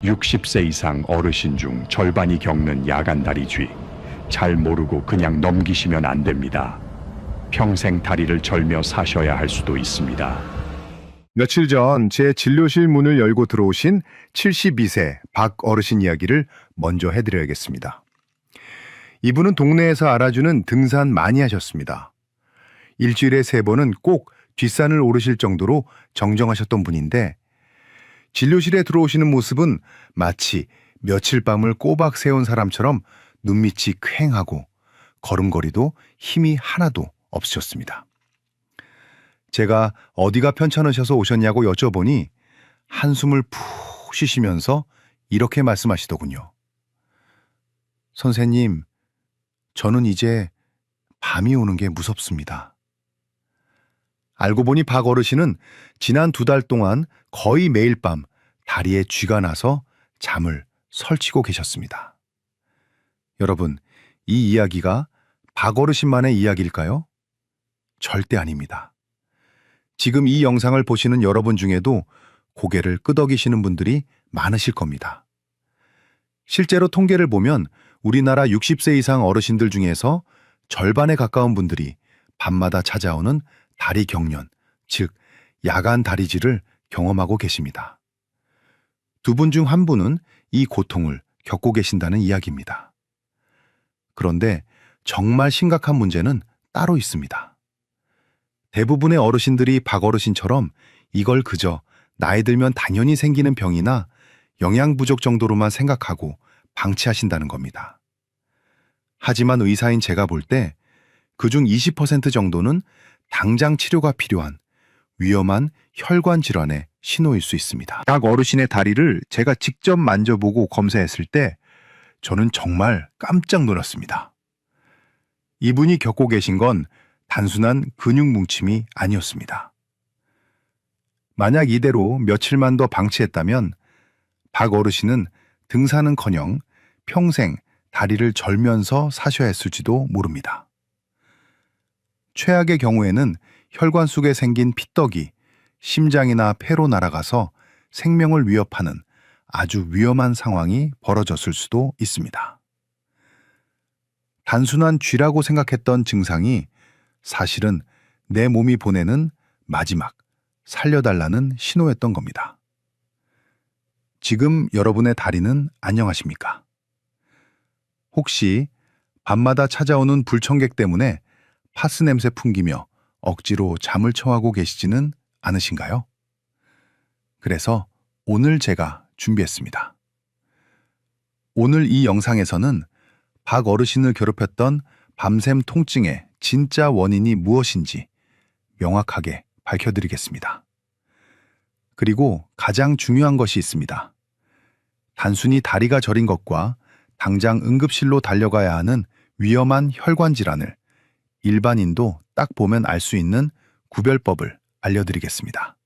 60세 이상 어르신 중 절반이 겪는 야간 다리쥐. 잘 모르고 그냥 넘기시면 안 됩니다. 평생 다리를 절며 사셔야 할 수도 있습니다. 며칠 전 제 진료실 문을 열고 들어오신 72세 박 어르신 이야기를 먼저 해드려야겠습니다. 이분은 동네에서 알아주는 등산 많이 하셨습니다. 일주일에 3번은 꼭 뒷산을 오르실 정도로 정정하셨던 분인데 진료실에 들어오시는 모습은 마치 며칠 밤을 꼬박 세운 사람처럼 눈밑이 퀭하고 걸음걸이도 힘이 하나도 없으셨습니다. 제가 어디가 편찮으셔서 오셨냐고 여쭤보니 한숨을 푹 쉬시면서 이렇게 말씀하시더군요. 선생님, 저는 이제 밤이 오는 게 무섭습니다. 알고 보니 박 어르신은 지난 2달 동안 거의 매일 밤 다리에 쥐가 나서 잠을 설치고 계셨습니다. 여러분, 이 이야기가 박 어르신만의 이야기일까요? 절대 아닙니다. 지금 이 영상을 보시는 여러분 중에도 고개를 끄덕이시는 분들이 많으실 겁니다. 실제로 통계를 보면 우리나라 60세 이상 어르신들 중에서 절반에 가까운 분들이 밤마다 찾아오는 다리 경련, 즉 야간 다리쥐를 경험하고 계십니다. 2분 중 1분은 이 고통을 겪고 계신다는 이야기입니다. 그런데 정말 심각한 문제는 따로 있습니다. 대부분의 어르신들이 박 어르신처럼 이걸 그저 나이 들면 당연히 생기는 병이나 영양 부족 정도로만 생각하고 방치하신다는 겁니다. 하지만 의사인 제가 볼 때 그중 20% 정도는 당장 치료가 필요한 위험한 혈관 질환의 신호일 수 있습니다. 박 어르신의 다리를 제가 직접 만져보고 검사했을 때 저는 정말 깜짝 놀랐습니다. 이분이 겪고 계신 건 단순한 근육 뭉침이 아니었습니다. 만약 이대로 며칠만 더 방치했다면 박 어르신은 등산은커녕 평생 다리를 절면서 사셔야 했을지도 모릅니다. 최악의 경우에는 혈관 속에 생긴 피떡이 심장이나 폐로 날아가서 생명을 위협하는 아주 위험한 상황이 벌어졌을 수도 있습니다. 단순한 쥐라고 생각했던 증상이 사실은 내 몸이 보내는 마지막 살려달라는 신호였던 겁니다. 지금 여러분의 다리는 안녕하십니까? 혹시 밤마다 찾아오는 불청객 때문에 파스 냄새 풍기며 억지로 잠을 청하고 계시지는 않으신가요? 그래서 오늘 제가 준비했습니다. 오늘 이 영상에서는 박 어르신을 괴롭혔던 밤샘 통증의 진짜 원인이 무엇인지 명확하게 밝혀드리겠습니다. 그리고 가장 중요한 것이 있습니다. 단순히 다리가 저린 것과 당장 응급실로 달려가야 하는 위험한 혈관 질환을 일반인도 딱 보면 알 수 있는 구별법을 알려드리겠습니다.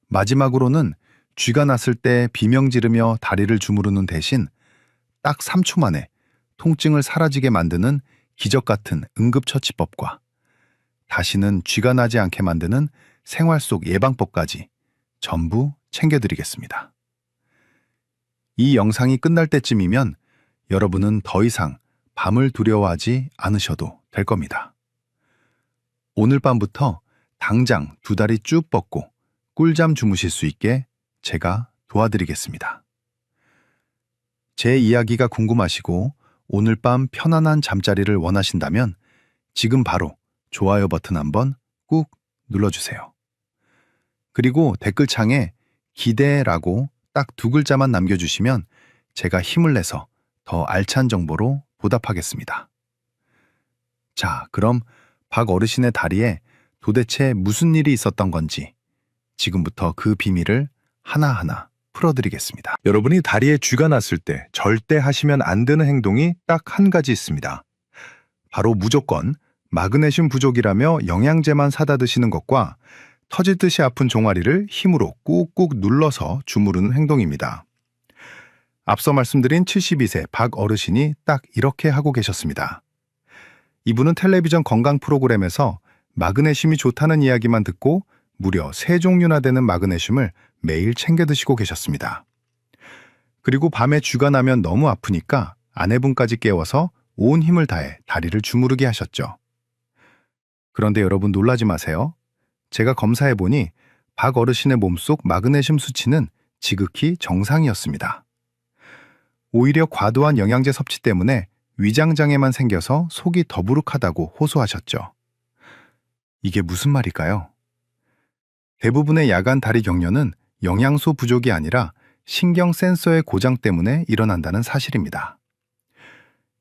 마지막으로는 쥐가 났을 때 비명 지르며 다리를 주무르는 대신 딱 3초 만에 통증을 사라지게 만드는 기적 같은 응급처치법과 다시는 쥐가 나지 않게 만드는 생활 속 예방법까지 전부 챙겨드리겠습니다. 이 영상이 끝날 때쯤이면 여러분은 더 이상 밤을 두려워하지 않으셔도 될 겁니다. 오늘 밤부터 당장 2다리 쭉 뻗고 꿀잠 주무실 수 있게 제가 도와드리겠습니다. 제 이야기가 궁금하시고 오늘 밤 편안한 잠자리를 원하신다면 지금 바로 좋아요 버튼 한번 꾹 눌러주세요. 그리고 댓글창에 기대라고 딱 2글자만 남겨주시면 제가 힘을 내서 더 알찬 정보로 보답하겠습니다. 자, 그럼 박 어르신의 다리에 도대체 무슨 일이 있었던 건지 지금부터 그 비밀을 하나하나 풀어드리겠습니다. 여러분이 다리에 쥐가 났을 때 절대 하시면 안 되는 행동이 딱 한 가지 있습니다. 바로 무조건 마그네슘 부족이라며 영양제만 사다 드시는 것과 터지듯이 아픈 종아리를 힘으로 꾹꾹 눌러서 주무르는 행동입니다. 앞서 말씀드린 72세 박 어르신이 딱 이렇게 하고 계셨습니다. 이분은 텔레비전 건강 프로그램에서 마그네슘이 좋다는 이야기만 듣고 무려 3종류나 되는 마그네슘을 매일 챙겨 드시고 계셨습니다. 그리고 밤에 쥐가 나면 너무 아프니까 아내분까지 깨워서 온 힘을 다해 다리를 주무르게 하셨죠. 그런데 여러분 놀라지 마세요. 제가 검사해보니 박 어르신의 몸속 마그네슘 수치는 지극히 정상이었습니다. 오히려 과도한 영양제 섭취 때문에 위장장애만 생겨서 속이 더부룩하다고 호소하셨죠. 이게 무슨 말일까요? 대부분의 야간 다리 경련은 영양소 부족이 아니라 신경 센서의 고장 때문에 일어난다는 사실입니다.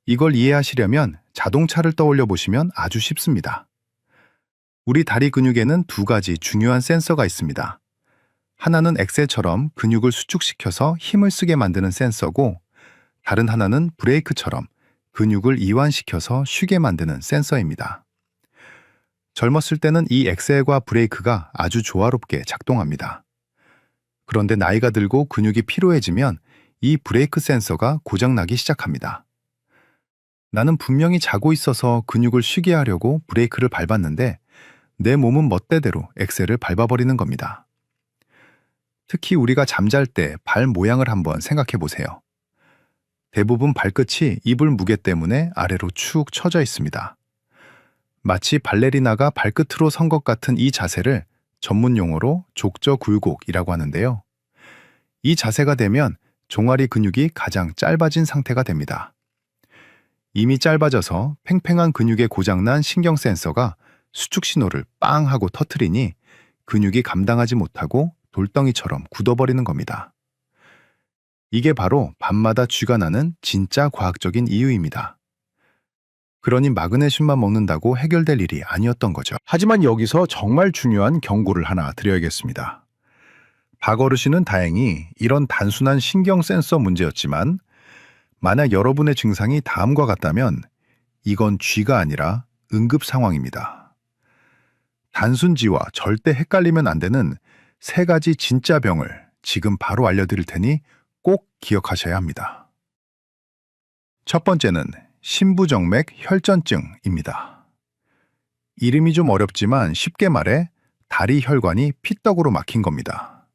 이걸 이해하시려면 자동차를 떠올려 보시면 아주 쉽습니다. 우리 다리 근육에는 두 가지 중요한 센서가 있습니다. 하나는 엑셀처럼 근육을 수축시켜서 힘을 쓰게 만드는 센서고, 다른 하나는 브레이크처럼 근육을 이완시켜서 쉬게 만드는 센서입니다. 젊었을 때는 이 엑셀과 브레이크가 아주 조화롭게 작동합니다. 그런데 나이가 들고 근육이 피로해지면 이 브레이크 센서가 고장나기 시작합니다. 나는 분명히 자고 있어서 근육을 쉬게 하려고 브레이크를 밟았는데 내 몸은 멋대대로 엑셀을 밟아버리는 겁니다. 특히 우리가 잠잘 때 발 모양을 한번 생각해 보세요. 대부분 발끝이 이불 무게 때문에 아래로 축 처져 있습니다. 마치 발레리나가 발끝으로 선 것 같은 이 자세를 전문 용어로 족저굴곡이라고 하는데요. 이 자세가 되면 종아리 근육이 가장 짧아진 상태가 됩니다. 이미 짧아져서 팽팽한 근육에 고장난 신경 센서가 수축 신호를 빵 하고 터트리니 근육이 감당하지 못하고 돌덩이처럼 굳어버리는 겁니다. 이게 바로 밤마다 쥐가 나는 진짜 과학적인 이유입니다. 그러니 마그네슘만 먹는다고 해결될 일이 아니었던 거죠. 하지만 여기서 정말 중요한 경고를 하나 드려야겠습니다. 박 어르신은 다행히 이런 단순한 신경 센서 문제였지만 만약 여러분의 증상이 다음과 같다면 이건 쥐가 아니라 응급 상황입니다. 단순쥐와 절대 헷갈리면 안 되는 세 가지 진짜 병을 지금 바로 알려드릴 테니 꼭 기억하셔야 합니다. 첫 번째는 심부정맥 혈전증입니다. 이름이 좀 어렵지만 쉽게 말해 다리 혈관이 피떡으로 막힌 겁니다.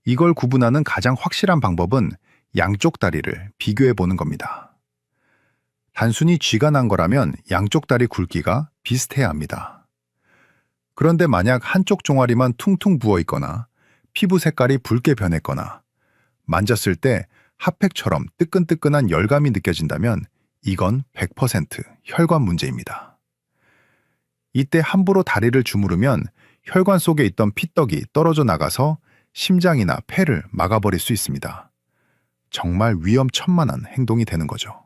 이걸 구분하는 가장 확실한 방법은 양쪽 다리를 비교해 보는 겁니다. 단순히 쥐가 난 거라면 양쪽 다리 굵기가 비슷해야 합니다. 그런데 만약 한쪽 종아리만 퉁퉁 부어 있거나 피부 색깔이 붉게 변했거나 만졌을 때 핫팩처럼 뜨끈뜨끈한 열감이 느껴진다면 이건 100% 혈관 문제입니다. 이때 함부로 다리를 주무르면 혈관 속에 있던 피떡이 떨어져 나가서 심장이나 폐를 막아버릴 수 있습니다. 정말 위험천만한 행동이 되는 거죠.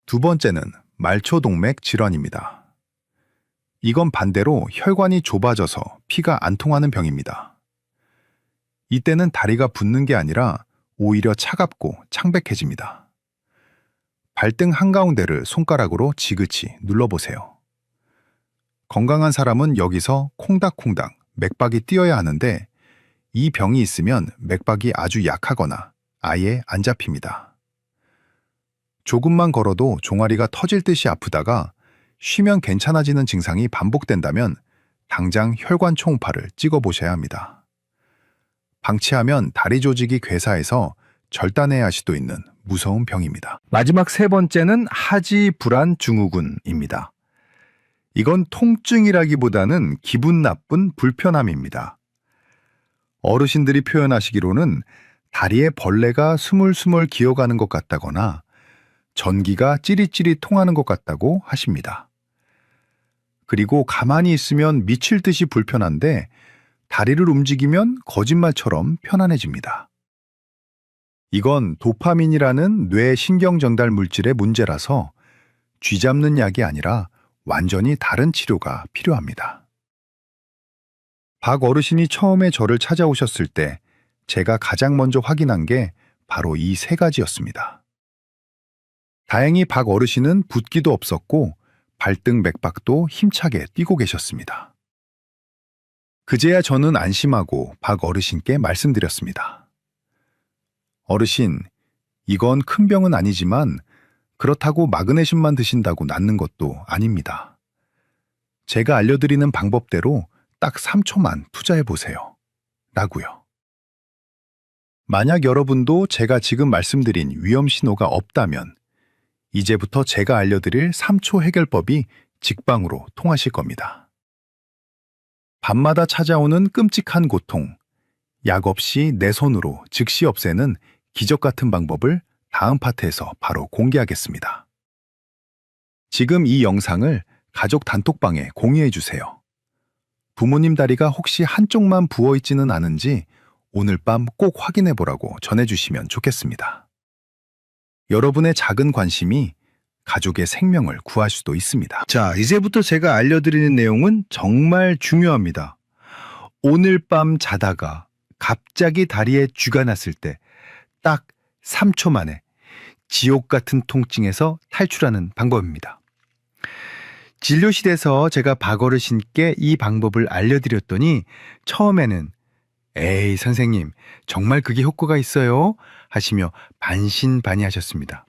두 번째는 말초동맥 질환입니다. 이건 반대로 혈관이 좁아져서 피가 안 통하는 병입니다. 이때는 다리가 붓는 게 아니라 오히려 차갑고 창백해집니다. 발등 한가운데를 손가락으로 지그치 눌러보세요. 건강한 사람은 여기서 콩닥콩닥 맥박이 뛰어야 하는데 이 병이 있으면 맥박이 아주 약하거나 아예 안 잡힙니다. 조금만 걸어도 종아리가 터질 듯이 아프다가 쉬면 괜찮아지는 증상이 반복된다면 당장 혈관 초음파를 찍어보셔야 합니다. 방치하면 다리 조직이 괴사해서 절단해야 할 수도 있는 무서운 병입니다. 마지막 세 번째는 하지불안 증후군입니다. 이건 통증이라기보다는 기분 나쁜 불편함입니다. 어르신들이 표현하시기로는 다리에 벌레가 스물스물 기어가는 것 같다거나 전기가 찌릿찌릿 통하는 것 같다고 하십니다. 그리고 가만히 있으면 미칠 듯이 불편한데 다리를 움직이면 거짓말처럼 편안해집니다. 이건 도파민이라는 뇌 신경 전달 물질의 문제라서 쥐 잡는 약이 아니라 완전히 다른 치료가 필요합니다. 박 어르신이 처음에 저를 찾아오셨을 때 제가 가장 먼저 확인한 게 바로 이 세 가지였습니다. 다행히 박 어르신은 붓기도 없었고 발등 맥박도 힘차게 뛰고 계셨습니다. 그제야 저는 안심하고 박 어르신께 말씀드렸습니다. 어르신, 이건 큰 병은 아니지만 그렇다고 마그네슘만 드신다고 낫는 것도 아닙니다. 제가 알려드리는 방법대로 딱 3초만 투자해 보세요. 라고요. 만약 여러분도 제가 지금 말씀드린 위험 신호가 없다면 이제부터 제가 알려드릴 3초 해결법이 직방으로 통하실 겁니다. 밤마다 찾아오는 끔찍한 고통, 약 없이 내 손으로 즉시 없애는 기적 같은 방법을 다음 파트에서 바로 공개하겠습니다. 지금 이 영상을 가족 단톡방에 공유해 주세요. 부모님 다리가 혹시 한쪽만 부어 있지는 않은지 오늘 밤 꼭 확인해 보라고 전해 주시면 좋겠습니다. 여러분의 작은 관심이 가족의 생명을 구할 수도 있습니다. 자, 이제부터 제가 알려드리는 내용은 정말 중요합니다. 오늘 밤 자다가 갑자기 다리에 쥐가 났을 때 딱 3초 만에 지옥 같은 통증에서 탈출하는 방법입니다. 진료실에서 제가 박어르신께 이 방법을 알려드렸더니 처음에는 에이 선생님 정말 그게 효과가 있어요? 하시며 반신반의하셨습니다.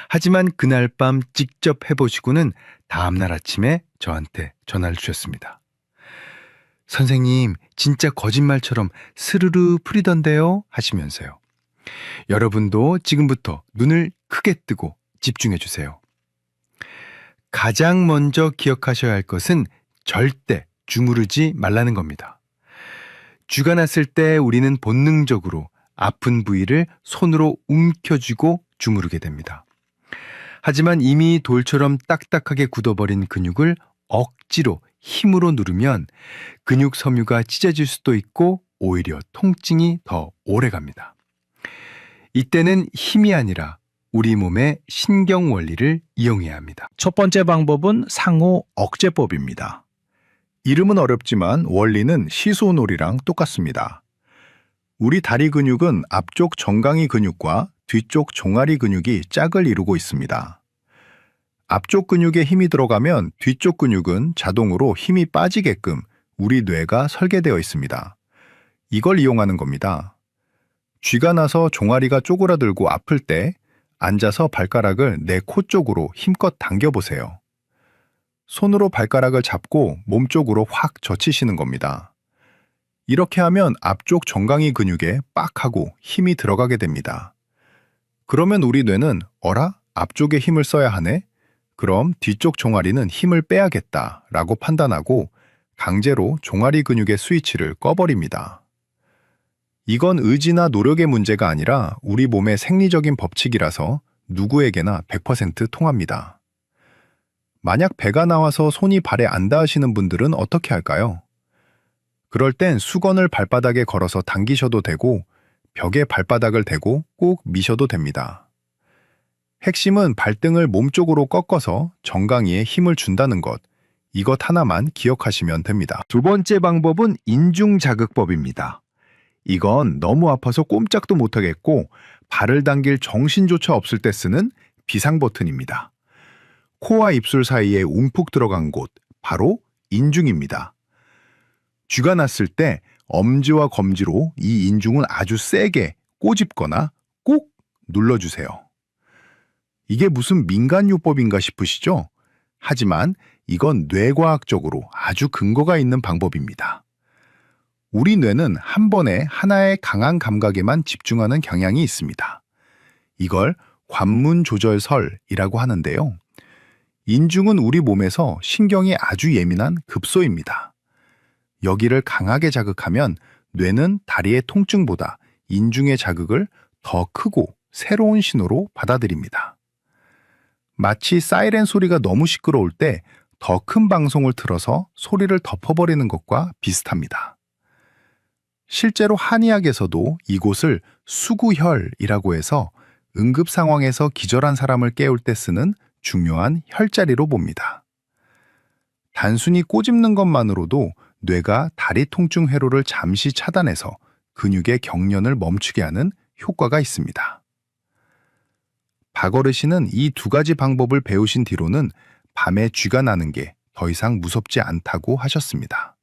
하지만 그날 밤 직접 해보시고는 다음날 아침에 저한테 전화를 주셨습니다. 선생님 진짜 거짓말처럼 스르르 풀리던데요? 하시면서요. 여러분도 지금부터 눈을 크게 뜨고 집중해 주세요. 가장 먼저 기억하셔야 할 것은 절대 주무르지 말라는 겁니다. 쥐가 났을 때 우리는 본능적으로 아픈 부위를 손으로 움켜쥐고 주무르게 됩니다. 하지만 이미 돌처럼 딱딱하게 굳어버린 근육을 억지로 힘으로 누르면 근육 섬유가 찢어질 수도 있고 오히려 통증이 더 오래 갑니다. 이때는 힘이 아니라 우리 몸의 신경 원리를 이용해야 합니다. 첫 번째 방법은 상호 억제법입니다. 이름은 어렵지만 원리는 시소놀이랑 똑같습니다. 우리 다리 근육은 앞쪽 정강이 근육과 뒤쪽 종아리 근육이 짝을 이루고 있습니다. 앞쪽 근육에 힘이 들어가면 뒤쪽 근육은 자동으로 힘이 빠지게끔 우리 뇌가 설계되어 있습니다. 이걸 이용하는 겁니다. 쥐가 나서 종아리가 쪼그라들고 아플 때 앉아서 발가락을 내 코 쪽으로 힘껏 당겨보세요. 손으로 발가락을 잡고 몸 쪽으로 확 젖히시는 겁니다. 이렇게 하면 앞쪽 정강이 근육에 빡 하고 힘이 들어가게 됩니다. 그러면 우리 뇌는 어라? 앞쪽에 힘을 써야 하네? 그럼 뒤쪽 종아리는 힘을 빼야겠다 라고 판단하고 강제로 종아리 근육의 스위치를 꺼버립니다. 이건 의지나 노력의 문제가 아니라 우리 몸의 생리적인 법칙이라서 누구에게나 100% 통합니다. 만약 배가 나와서 손이 발에 안 닿으시는 분들은 어떻게 할까요? 그럴 땐 수건을 발바닥에 걸어서 당기셔도 되고 벽에 발바닥을 대고 꼭 미셔도 됩니다. 핵심은 발등을 몸쪽으로 꺾어서 정강이에 힘을 준다는 것, 이것 하나만 기억하시면 됩니다. 두 번째 방법은 인중자극법입니다. 이건 너무 아파서 꼼짝도 못하겠고 발을 당길 정신조차 없을 때 쓰는 비상버튼입니다. 코와 입술 사이에 움푹 들어간 곳, 바로 인중입니다. 쥐가 났을 때 엄지와 검지로 이 인중을 아주 세게 꼬집거나 꼭 눌러주세요. 이게 무슨 민간요법인가 싶으시죠? 하지만 이건 뇌과학적으로 아주 근거가 있는 방법입니다. 우리 뇌는 한 번에 하나의 강한 감각에만 집중하는 경향이 있습니다. 이걸 관문조절설이라고 하는데요. 인중은 우리 몸에서 신경이 아주 예민한 급소입니다. 여기를 강하게 자극하면 뇌는 다리의 통증보다 인중의 자극을 더 크고 새로운 신호로 받아들입니다. 마치 사이렌 소리가 너무 시끄러울 때 더 큰 방송을 틀어서 소리를 덮어버리는 것과 비슷합니다. 실제로 한의학에서도 이곳을 수구혈이라고 해서 응급 상황에서 기절한 사람을 깨울 때 쓰는 중요한 혈자리로 봅니다. 단순히 꼬집는 것만으로도 뇌가 다리 통증 회로를 잠시 차단해서 근육의 경련을 멈추게 하는 효과가 있습니다. 박어르신은 이 두 가지 방법을 배우신 뒤로는 밤에 쥐가 나는 게 더 이상 무섭지 않다고 하셨습니다.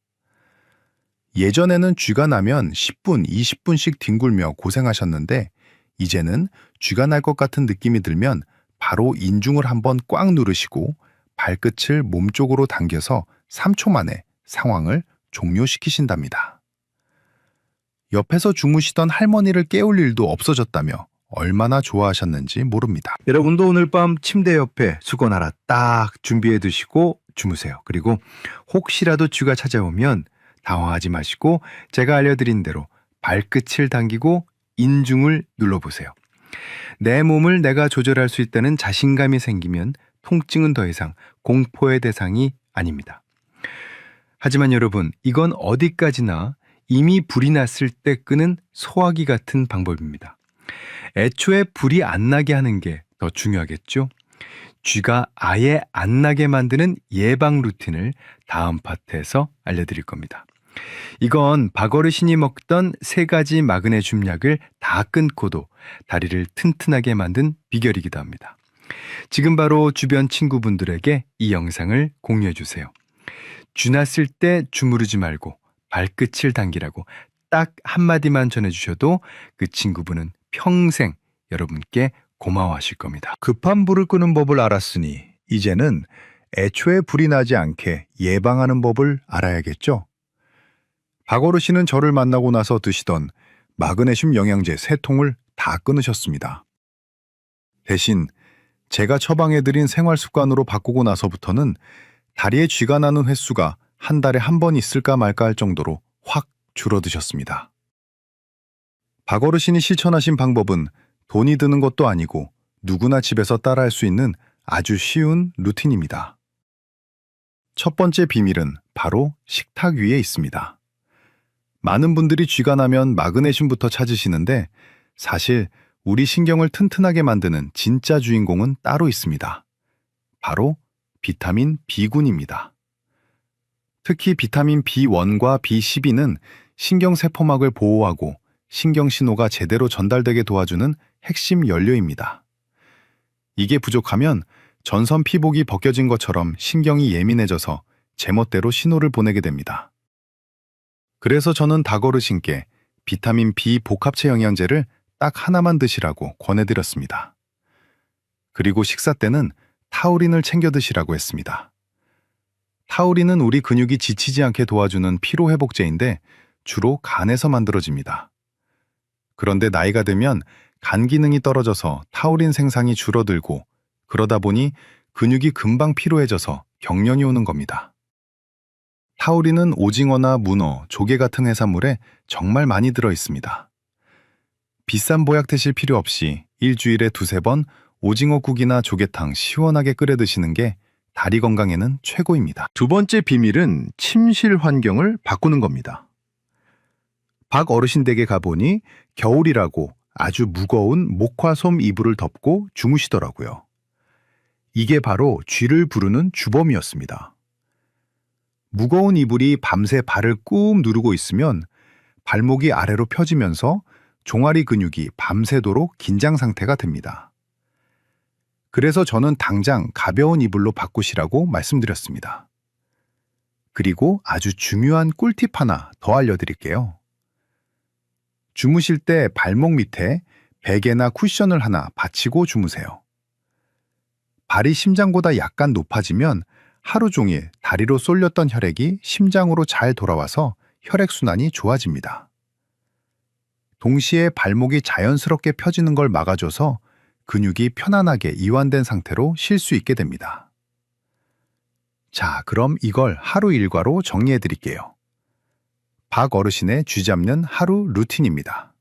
예전에는 쥐가 나면 10분, 20분씩 뒹굴며 고생하셨는데 이제는 쥐가 날 것 같은 느낌이 들면 바로 인중을 한번 꽉 누르시고 발끝을 몸쪽으로 당겨서 3초 만에 상황을 종료시키신답니다. 옆에서 주무시던 할머니를 깨울 일도 없어졌다며 얼마나 좋아하셨는지 모릅니다. 여러분도 오늘 밤 침대 옆에 수건 하나 딱 준비해 두시고 주무세요. 그리고 혹시라도 쥐가 찾아오면 당황하지 마시고 제가 알려드린 대로 발끝을 당기고 인중을 눌러보세요. 내 몸을 내가 조절할 수 있다는 자신감이 생기면 통증은 더 이상 공포의 대상이 아닙니다. 하지만 여러분, 이건 어디까지나 이미 불이 났을 때 끄는 소화기 같은 방법입니다. 애초에 불이 안 나게 하는 게 더 중요하겠죠? 쥐가 아예 안 나게 만드는 예방 루틴을 다음 파트에서 알려드릴 겁니다. 이건 박어르신이 먹던 3가지 마그네슘 약을 다 끊고도 다리를 튼튼하게 만든 비결이기도 합니다. 지금 바로 주변 친구분들에게 이 영상을 공유해 주세요. 쥐 났을 때 주무르지 말고 발끝을 당기라고 딱 한마디만 전해주셔도 그 친구분은 평생 여러분께 고마워하실 겁니다. 급한 불을 끄는 법을 알았으니 이제는 애초에 불이 나지 않게 예방하는 법을 알아야겠죠? 박어르신은 저를 만나고 나서 드시던 마그네슘 영양제 3통을 다 끊으셨습니다. 대신 제가 처방해드린 생활 습관으로 바꾸고 나서부터는 다리에 쥐가 나는 횟수가 한 달에 한 번 있을까 말까 할 정도로 확 줄어드셨습니다. 박어르신이 실천하신 방법은 돈이 드는 것도 아니고 누구나 집에서 따라할 수 있는 아주 쉬운 루틴입니다. 첫 번째 비밀은 바로 식탁 위에 있습니다. 많은 분들이 쥐가 나면 마그네슘부터 찾으시는데 사실 우리 신경을 튼튼하게 만드는 진짜 주인공은 따로 있습니다. 바로 비타민 B군입니다. 특히 비타민 B1과 B12는 신경세포막을 보호하고 신경신호가 제대로 전달되게 도와주는 핵심 연료입니다. 이게 부족하면 전선 피복이 벗겨진 것처럼 신경이 예민해져서 제멋대로 신호를 보내게 됩니다. 그래서 저는 닭어르신께 비타민 B 복합체 영양제를 딱 하나만 드시라고 권해드렸습니다. 그리고 식사 때는 타우린을 챙겨 드시라고 했습니다. 타우린은 우리 근육이 지치지 않게 도와주는 피로회복제인데 주로 간에서 만들어집니다. 그런데 나이가 들면 간 기능이 떨어져서 타우린 생산이 줄어들고 그러다 보니 근육이 금방 피로해져서 경련이 오는 겁니다. 타우린은 오징어나 문어, 조개 같은 해산물에 정말 많이 들어 있습니다. 비싼 보약 드실 필요 없이 일주일에 2-3번 오징어국이나 조개탕 시원하게 끓여 드시는 게 다리 건강에는 최고입니다. 두 번째 비밀은 침실 환경을 바꾸는 겁니다. 박 어르신 댁에 가보니 겨울이라고 아주 무거운 목화솜 이불을 덮고 주무시더라고요. 이게 바로 쥐를 부르는 주범이었습니다. 무거운 이불이 밤새 발을 꾹 누르고 있으면 발목이 아래로 펴지면서 종아리 근육이 밤새도록 긴장 상태가 됩니다. 그래서 저는 당장 가벼운 이불로 바꾸시라고 말씀드렸습니다. 그리고 아주 중요한 꿀팁 하나 더 알려드릴게요. 주무실 때 발목 밑에 베개나 쿠션을 하나 받치고 주무세요. 발이 심장보다 약간 높아지면 하루 종일 다리로 쏠렸던 혈액이 심장으로 잘 돌아와서 혈액순환이 좋아집니다. 동시에 발목이 자연스럽게 펴지는 걸 막아줘서 근육이 편안하게 이완된 상태로 쉴 수 있게 됩니다. 자, 그럼 이걸 하루 일과로 정리해 드릴게요. 박 어르신의 쥐 잡는 하루 루틴입니다.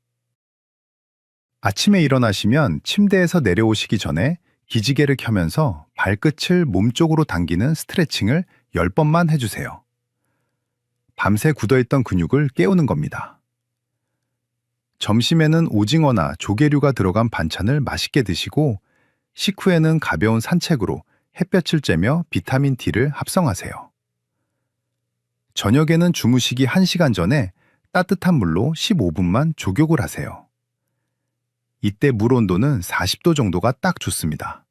아침에 일어나시면 침대에서 내려오시기 전에 기지개를 켜면서 발끝을 몸쪽으로 당기는 스트레칭을 10번만 해주세요. 밤새 굳어있던 근육을 깨우는 겁니다. 점심에는 오징어나 조개류가 들어간 반찬을 맛있게 드시고 식후에는 가벼운 산책으로 햇볕을 쬐며 비타민 D를 합성하세요. 저녁에는 주무시기 1시간 전에 따뜻한 물로 15분만 족욕을 하세요. 이때 물 온도는 40도 정도가 딱 좋습니다.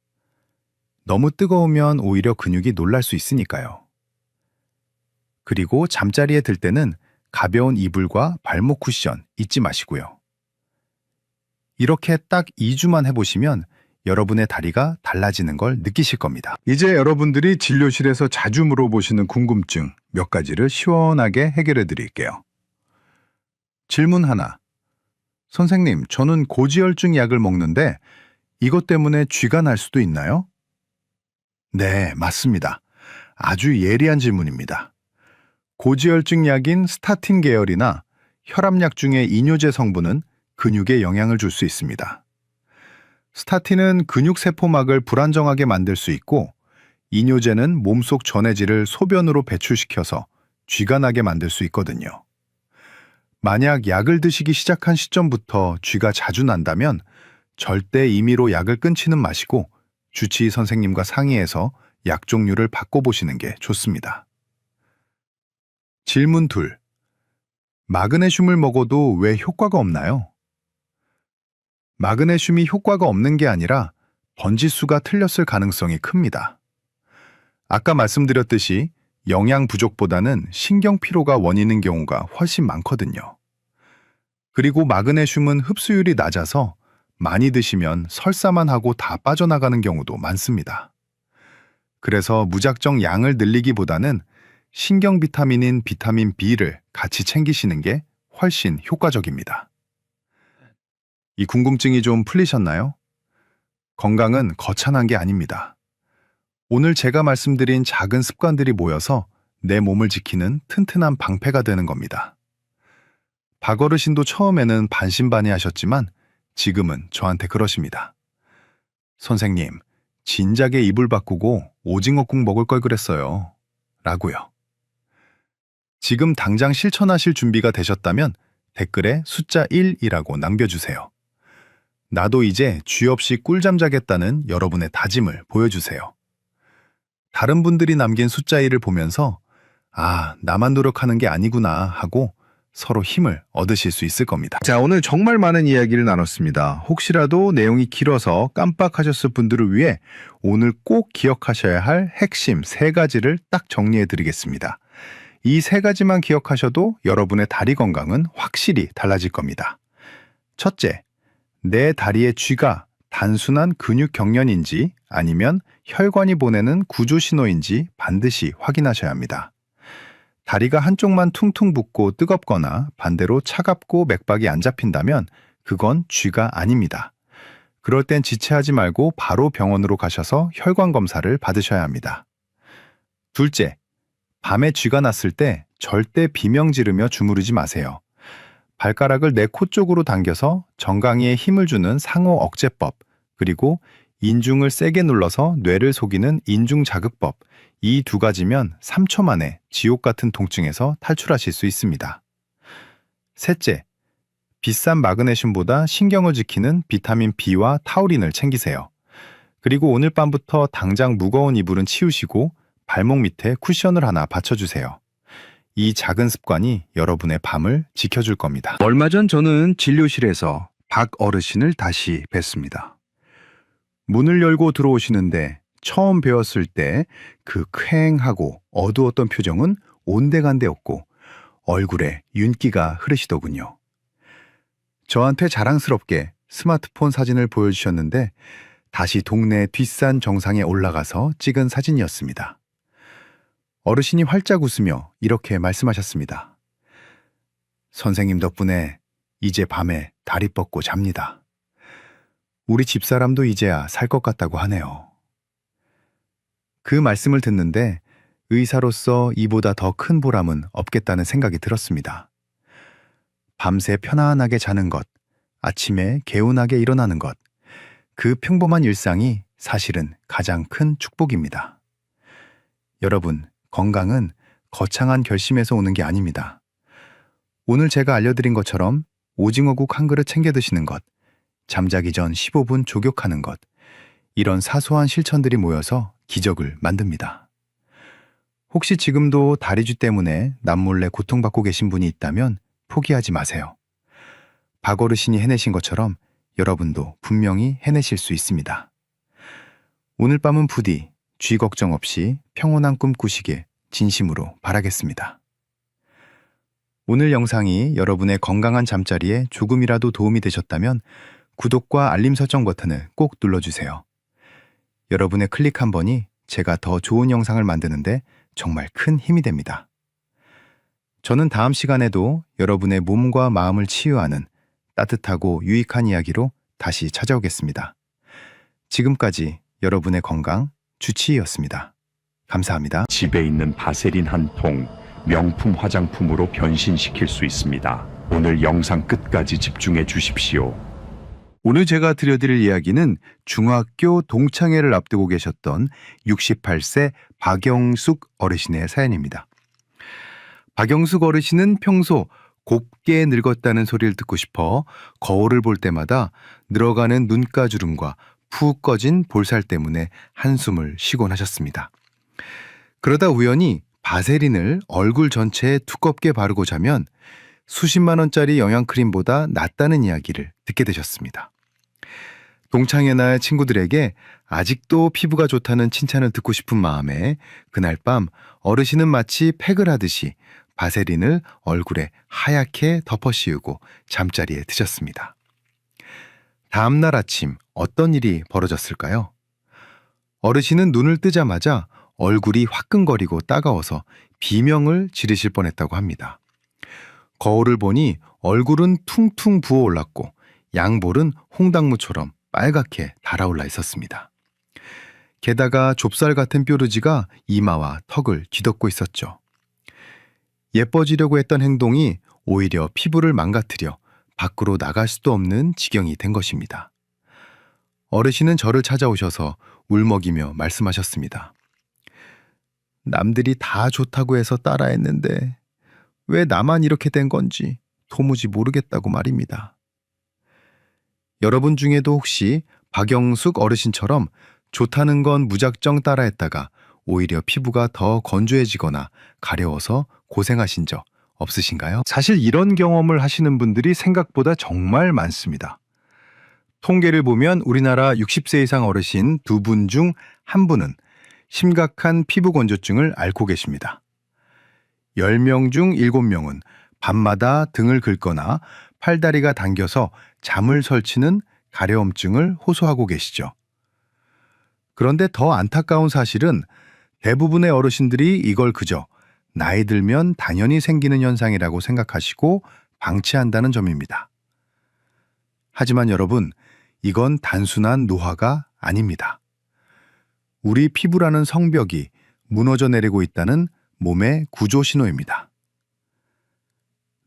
너무 뜨거우면 오히려 근육이 놀랄 수 있으니까요. 그리고 잠자리에 들 때는 가벼운 이불과 발목 쿠션 잊지 마시고요. 이렇게 딱 2주만 해보시면 여러분의 다리가 달라지는 걸 느끼실 겁니다. 이제 여러분들이 진료실에서 자주 물어보시는 궁금증 몇 가지를 시원하게 해결해 드릴게요. 질문 하나. 선생님, 저는 고지혈증 약을 먹는데 이것 때문에 쥐가 날 수도 있나요? 네, 맞습니다. 아주 예리한 질문입니다. 고지혈증 약인 스타틴 계열이나 혈압약 중의 이뇨제 성분은 근육에 영향을 줄 수 있습니다. 스타틴은 근육세포막을 불안정하게 만들 수 있고, 이뇨제는 몸속 전해질을 소변으로 배출시켜서 쥐가 나게 만들 수 있거든요. 만약 약을 드시기 시작한 시점부터 쥐가 자주 난다면 절대 임의로 약을 끊지는 마시고 주치의 선생님과 상의해서 약 종류를 바꿔보시는 게 좋습니다. 질문 2. 마그네슘을 먹어도 왜 효과가 없나요? 마그네슘이 효과가 없는 게 아니라 번지수가 틀렸을 가능성이 큽니다. 아까 말씀드렸듯이 영양 부족보다는 신경 피로가 원인인 경우가 훨씬 많거든요. 그리고 마그네슘은 흡수율이 낮아서 많이 드시면 설사만 하고 다 빠져나가는 경우도 많습니다. 그래서 무작정 양을 늘리기보다는 신경 비타민인 비타민 B를 같이 챙기시는 게 훨씬 효과적입니다. 이 궁금증이 좀 풀리셨나요? 건강은 거창한 게 아닙니다. 오늘 제가 말씀드린 작은 습관들이 모여서 내 몸을 지키는 튼튼한 방패가 되는 겁니다. 박어르신도 처음에는 반신반의하셨지만 지금은 저한테 그러십니다. 선생님, 진작에 이불 바꾸고 오징어국 먹을 걸 그랬어요. 라고요. 지금 당장 실천하실 준비가 되셨다면 댓글에 숫자 1이라고 남겨주세요. 나도 이제 쥐 없이 꿀잠 자겠다는 여러분의 다짐을 보여주세요. 다른 분들이 남긴 숫자 1을 보면서 아, 나만 노력하는 게 아니구나 하고 서로 힘을 얻으실 수 있을 겁니다. 자, 오늘 정말 많은 이야기를 나눴습니다. 혹시라도 내용이 길어서 깜빡하셨을 분들을 위해 오늘 꼭 기억하셔야 할 핵심 3가지를 딱 정리해 드리겠습니다. 이 3가지만 기억하셔도 여러분의 다리 건강은 확실히 달라질 겁니다. 첫째, 내 다리의 쥐가 단순한 근육 경련인지 아니면 혈관이 보내는 구조 신호인지 반드시 확인하셔야 합니다. 다리가 한쪽만 퉁퉁 붓고 뜨겁거나 반대로 차갑고 맥박이 안 잡힌다면 그건 쥐가 아닙니다. 그럴 땐 지체하지 말고 바로 병원으로 가셔서 혈관 검사를 받으셔야 합니다. 둘째, 밤에 쥐가 났을 때 절대 비명 지르며 주무르지 마세요. 발가락을 내 코 쪽으로 당겨서 정강이에 힘을 주는 상호 억제법, 그리고 인중을 세게 눌러서 뇌를 속이는 인중 자극법, 이 2가지면 3초 만에 지옥 같은 통증에서 탈출하실 수 있습니다. 셋째, 비싼 마그네슘보다 신경을 지키는 비타민 B와 타우린을 챙기세요. 그리고 오늘 밤부터 당장 무거운 이불은 치우시고 발목 밑에 쿠션을 하나 받쳐주세요. 이 작은 습관이 여러분의 밤을 지켜줄 겁니다. 얼마 전 저는 진료실에서 박 어르신을 다시 뵀습니다. 문을 열고 들어오시는데 처음 뵈었을 때 그 쾌행하고 어두웠던 표정은 온데간데없고 얼굴에 윤기가 흐르시더군요. 저한테 자랑스럽게 스마트폰 사진을 보여주셨는데 다시 동네 뒷산 정상에 올라가서 찍은 사진이었습니다. 어르신이 활짝 웃으며 이렇게 말씀하셨습니다. 선생님 덕분에 이제 밤에 다리 뻗고 잡니다. 우리 집사람도 이제야 살 것 같다고 하네요. 그 말씀을 듣는데 의사로서 이보다 더 큰 보람은 없겠다는 생각이 들었습니다. 밤새 편안하게 자는 것, 아침에 개운하게 일어나는 것, 그 평범한 일상이 사실은 가장 큰 축복입니다. 여러분, 건강은 거창한 결심에서 오는 게 아닙니다. 오늘 제가 알려드린 것처럼 오징어국 한 그릇 챙겨 드시는 것, 잠자기 전 15분 족욕하는 것, 이런 사소한 실천들이 모여서 기적을 만듭니다. 혹시 지금도 다리쥐 때문에 남몰래 고통받고 계신 분이 있다면 포기하지 마세요. 박어르신이 해내신 것처럼 여러분도 분명히 해내실 수 있습니다. 오늘 밤은 부디 쥐 걱정 없이 평온한 꿈 꾸시길 진심으로 바라겠습니다. 오늘 영상이 여러분의 건강한 잠자리에 조금이라도 도움이 되셨다면 구독과 알림 설정 버튼을 꼭 눌러주세요. 여러분의 클릭 한 번이 제가 더 좋은 영상을 만드는데 정말 큰 힘이 됩니다. 저는 다음 시간에도 여러분의 몸과 마음을 치유하는 따뜻하고 유익한 이야기로 다시 찾아오겠습니다. 지금까지 여러분의 건강 주치의였습니다. 감사합니다. 집에 있는 바세린 한 통, 명품 화장품으로 변신시킬 수 있습니다. 오늘 영상 끝까지 집중해 주십시오. 오늘 제가 드려드릴 이야기는 중학교 동창회를 앞두고 계셨던 68세 박영숙 어르신의 사연입니다. 박영숙 어르신은 평소 곱게 늙었다는 소리를 듣고 싶어 거울을 볼 때마다 늘어가는 눈가주름과 푹 꺼진 볼살 때문에 한숨을 쉬곤 하셨습니다. 그러다 우연히 바세린을 얼굴 전체에 두껍게 바르고 자면 수십만 원짜리 영양크림보다 낫다는 이야기를 듣게 되셨습니다. 동창회나 친구들에게 아직도 피부가 좋다는 칭찬을 듣고 싶은 마음에 그날 밤 어르신은 마치 팩을 하듯이 바세린을 얼굴에 하얗게 덮어 씌우고 잠자리에 드셨습니다. 다음 날 아침 어떤 일이 벌어졌을까요? 어르신은 눈을 뜨자마자 얼굴이 화끈거리고 따가워서 비명을 지르실 뻔했다고 합니다. 거울을 보니 얼굴은 퉁퉁 부어올랐고 양볼은 홍당무처럼 빨갛게 달아올라 있었습니다. 게다가 좁쌀 같은 뾰루지가 이마와 턱을 뒤덮고 있었죠. 예뻐지려고 했던 행동이 오히려 피부를 망가뜨려 밖으로 나갈 수도 없는 지경이 된 것입니다. 어르신은 저를 찾아오셔서 울먹이며 말씀하셨습니다. 남들이 다 좋다고 해서 따라했는데 왜 나만 이렇게 된 건지 도무지 모르겠다고 말입니다. 여러분 중에도 혹시 박영숙 어르신처럼 좋다는 건 무작정 따라했다가 오히려 피부가 더 건조해지거나 가려워서 고생하신 적 없으신가요? 사실 이런 경험을 하시는 분들이 생각보다 정말 많습니다. 통계를 보면 우리나라 60세 이상 어르신 2분 중 1분은 심각한 피부 건조증을 앓고 계십니다. 10명 중 7명은 밤마다 등을 긁거나 팔다리가 당겨서 잠을 설치는 가려움증을 호소하고 계시죠. 그런데 더 안타까운 사실은 대부분의 어르신들이 이걸 그저 나이 들면 당연히 생기는 현상이라고 생각하시고 방치한다는 점입니다. 하지만 여러분, 이건 단순한 노화가 아닙니다. 우리 피부라는 성벽이 무너져 내리고 있다는 몸의 구조 신호입니다.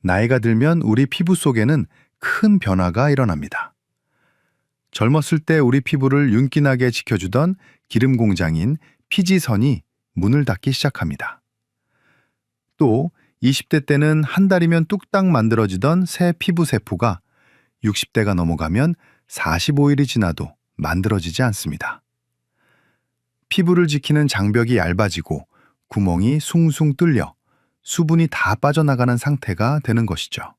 나이가 들면 우리 피부 속에는 큰 변화가 일어납니다. 젊었을 때 우리 피부를 윤기나게 지켜주던 기름 공장인 피지선이 문을 닫기 시작합니다. 또 20대 때는 한 달이면 뚝딱 만들어지던 새 피부 세포가 60대가 넘어가면 45일이 지나도 만들어지지 않습니다. 피부를 지키는 장벽이 얇아지고 구멍이 숭숭 뚫려 수분이 다 빠져나가는 상태가 되는 것이죠.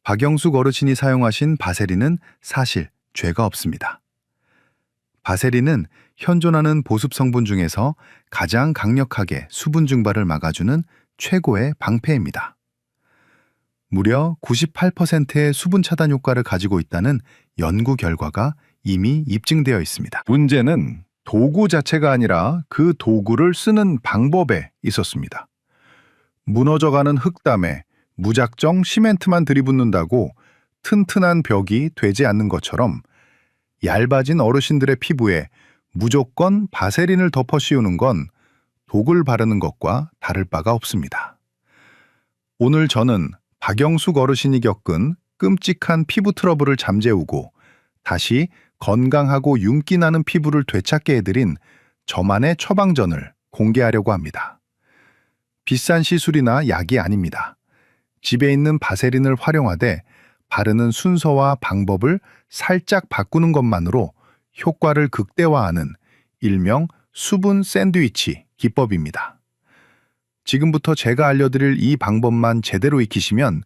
박영숙 어르신이 사용하신 바세린은 사실 죄가 없습니다. 바세린은 현존하는 보습 성분 중에서 가장 강력하게 수분 증발을 막아주는 최고의 방패입니다. 무려 98%의 수분 차단 효과를 가지고 있다는 연구 결과가 이미 입증되어 있습니다. 문제는 도구 자체가 아니라 그 도구를 쓰는 방법에 있었습니다. 무너져가는 흙담에 무작정 시멘트만 들이붓는다고 튼튼한 벽이 되지 않는 것처럼 얇아진 어르신들의 피부에 무조건 바세린을 덮어 씌우는 건 독을 바르는 것과 다를 바가 없습니다. 오늘 저는 박영숙 어르신이 겪은 끔찍한 피부 트러블을 잠재우고 다시 건강하고 윤기 나는 피부를 되찾게 해드린 저만의 처방전을 공개하려고 합니다. 비싼 시술이나 약이 아닙니다. 집에 있는 바세린을 활용하되 바르는 순서와 방법을 살짝 바꾸는 것만으로 효과를 극대화하는 일명 수분 샌드위치 기법입니다. 지금부터 제가 알려드릴 이 방법만 제대로 익히시면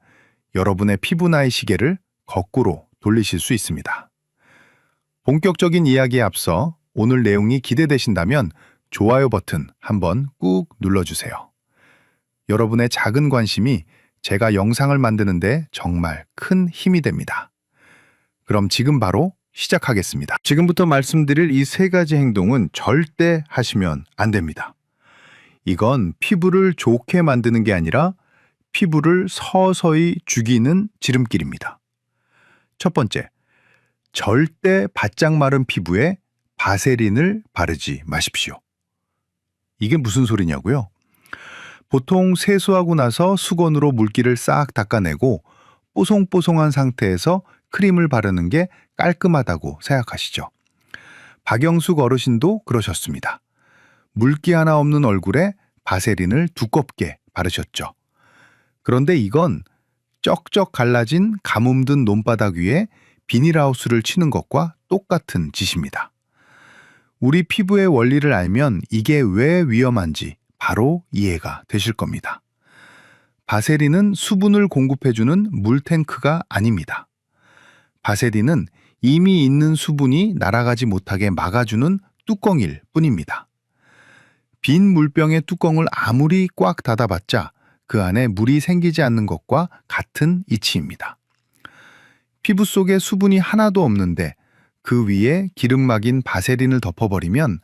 여러분의 피부 나이 시계를 거꾸로 돌리실 수 있습니다. 본격적인 이야기에 앞서 오늘 내용이 기대되신다면 좋아요 버튼 한번 꾹 눌러주세요. 여러분의 작은 관심이 제가 영상을 만드는데 정말 큰 힘이 됩니다. 그럼 지금 바로 시작하겠습니다. 지금부터 말씀드릴 이 3가지 행동은 절대 하시면 안 됩니다. 이건 피부를 좋게 만드는 게 아니라 피부를 서서히 죽이는 지름길입니다. 첫 번째, 절대 바짝 마른 피부에 바세린을 바르지 마십시오. 이게 무슨 소리냐고요? 보통 세수하고 나서 수건으로 물기를 싹 닦아내고 뽀송뽀송한 상태에서 크림을 바르는 게 깔끔하다고 생각하시죠? 박영숙 어르신도 그러셨습니다. 물기 하나 없는 얼굴에 바세린을 두껍게 바르셨죠. 그런데 이건 쩍쩍 갈라진 가뭄 든 논바닥 위에 비닐하우스를 치는 것과 똑같은 짓입니다. 우리 피부의 원리를 알면 이게 왜 위험한지 바로 이해가 되실 겁니다. 바세린은 수분을 공급해주는 물탱크가 아닙니다. 바세린은 이미 있는 수분이 날아가지 못하게 막아주는 뚜껑일 뿐입니다. 빈 물병의 뚜껑을 아무리 꽉 닫아봤자 그 안에 물이 생기지 않는 것과 같은 이치입니다. 피부 속에 수분이 하나도 없는데 그 위에 기름막인 바세린을 덮어버리면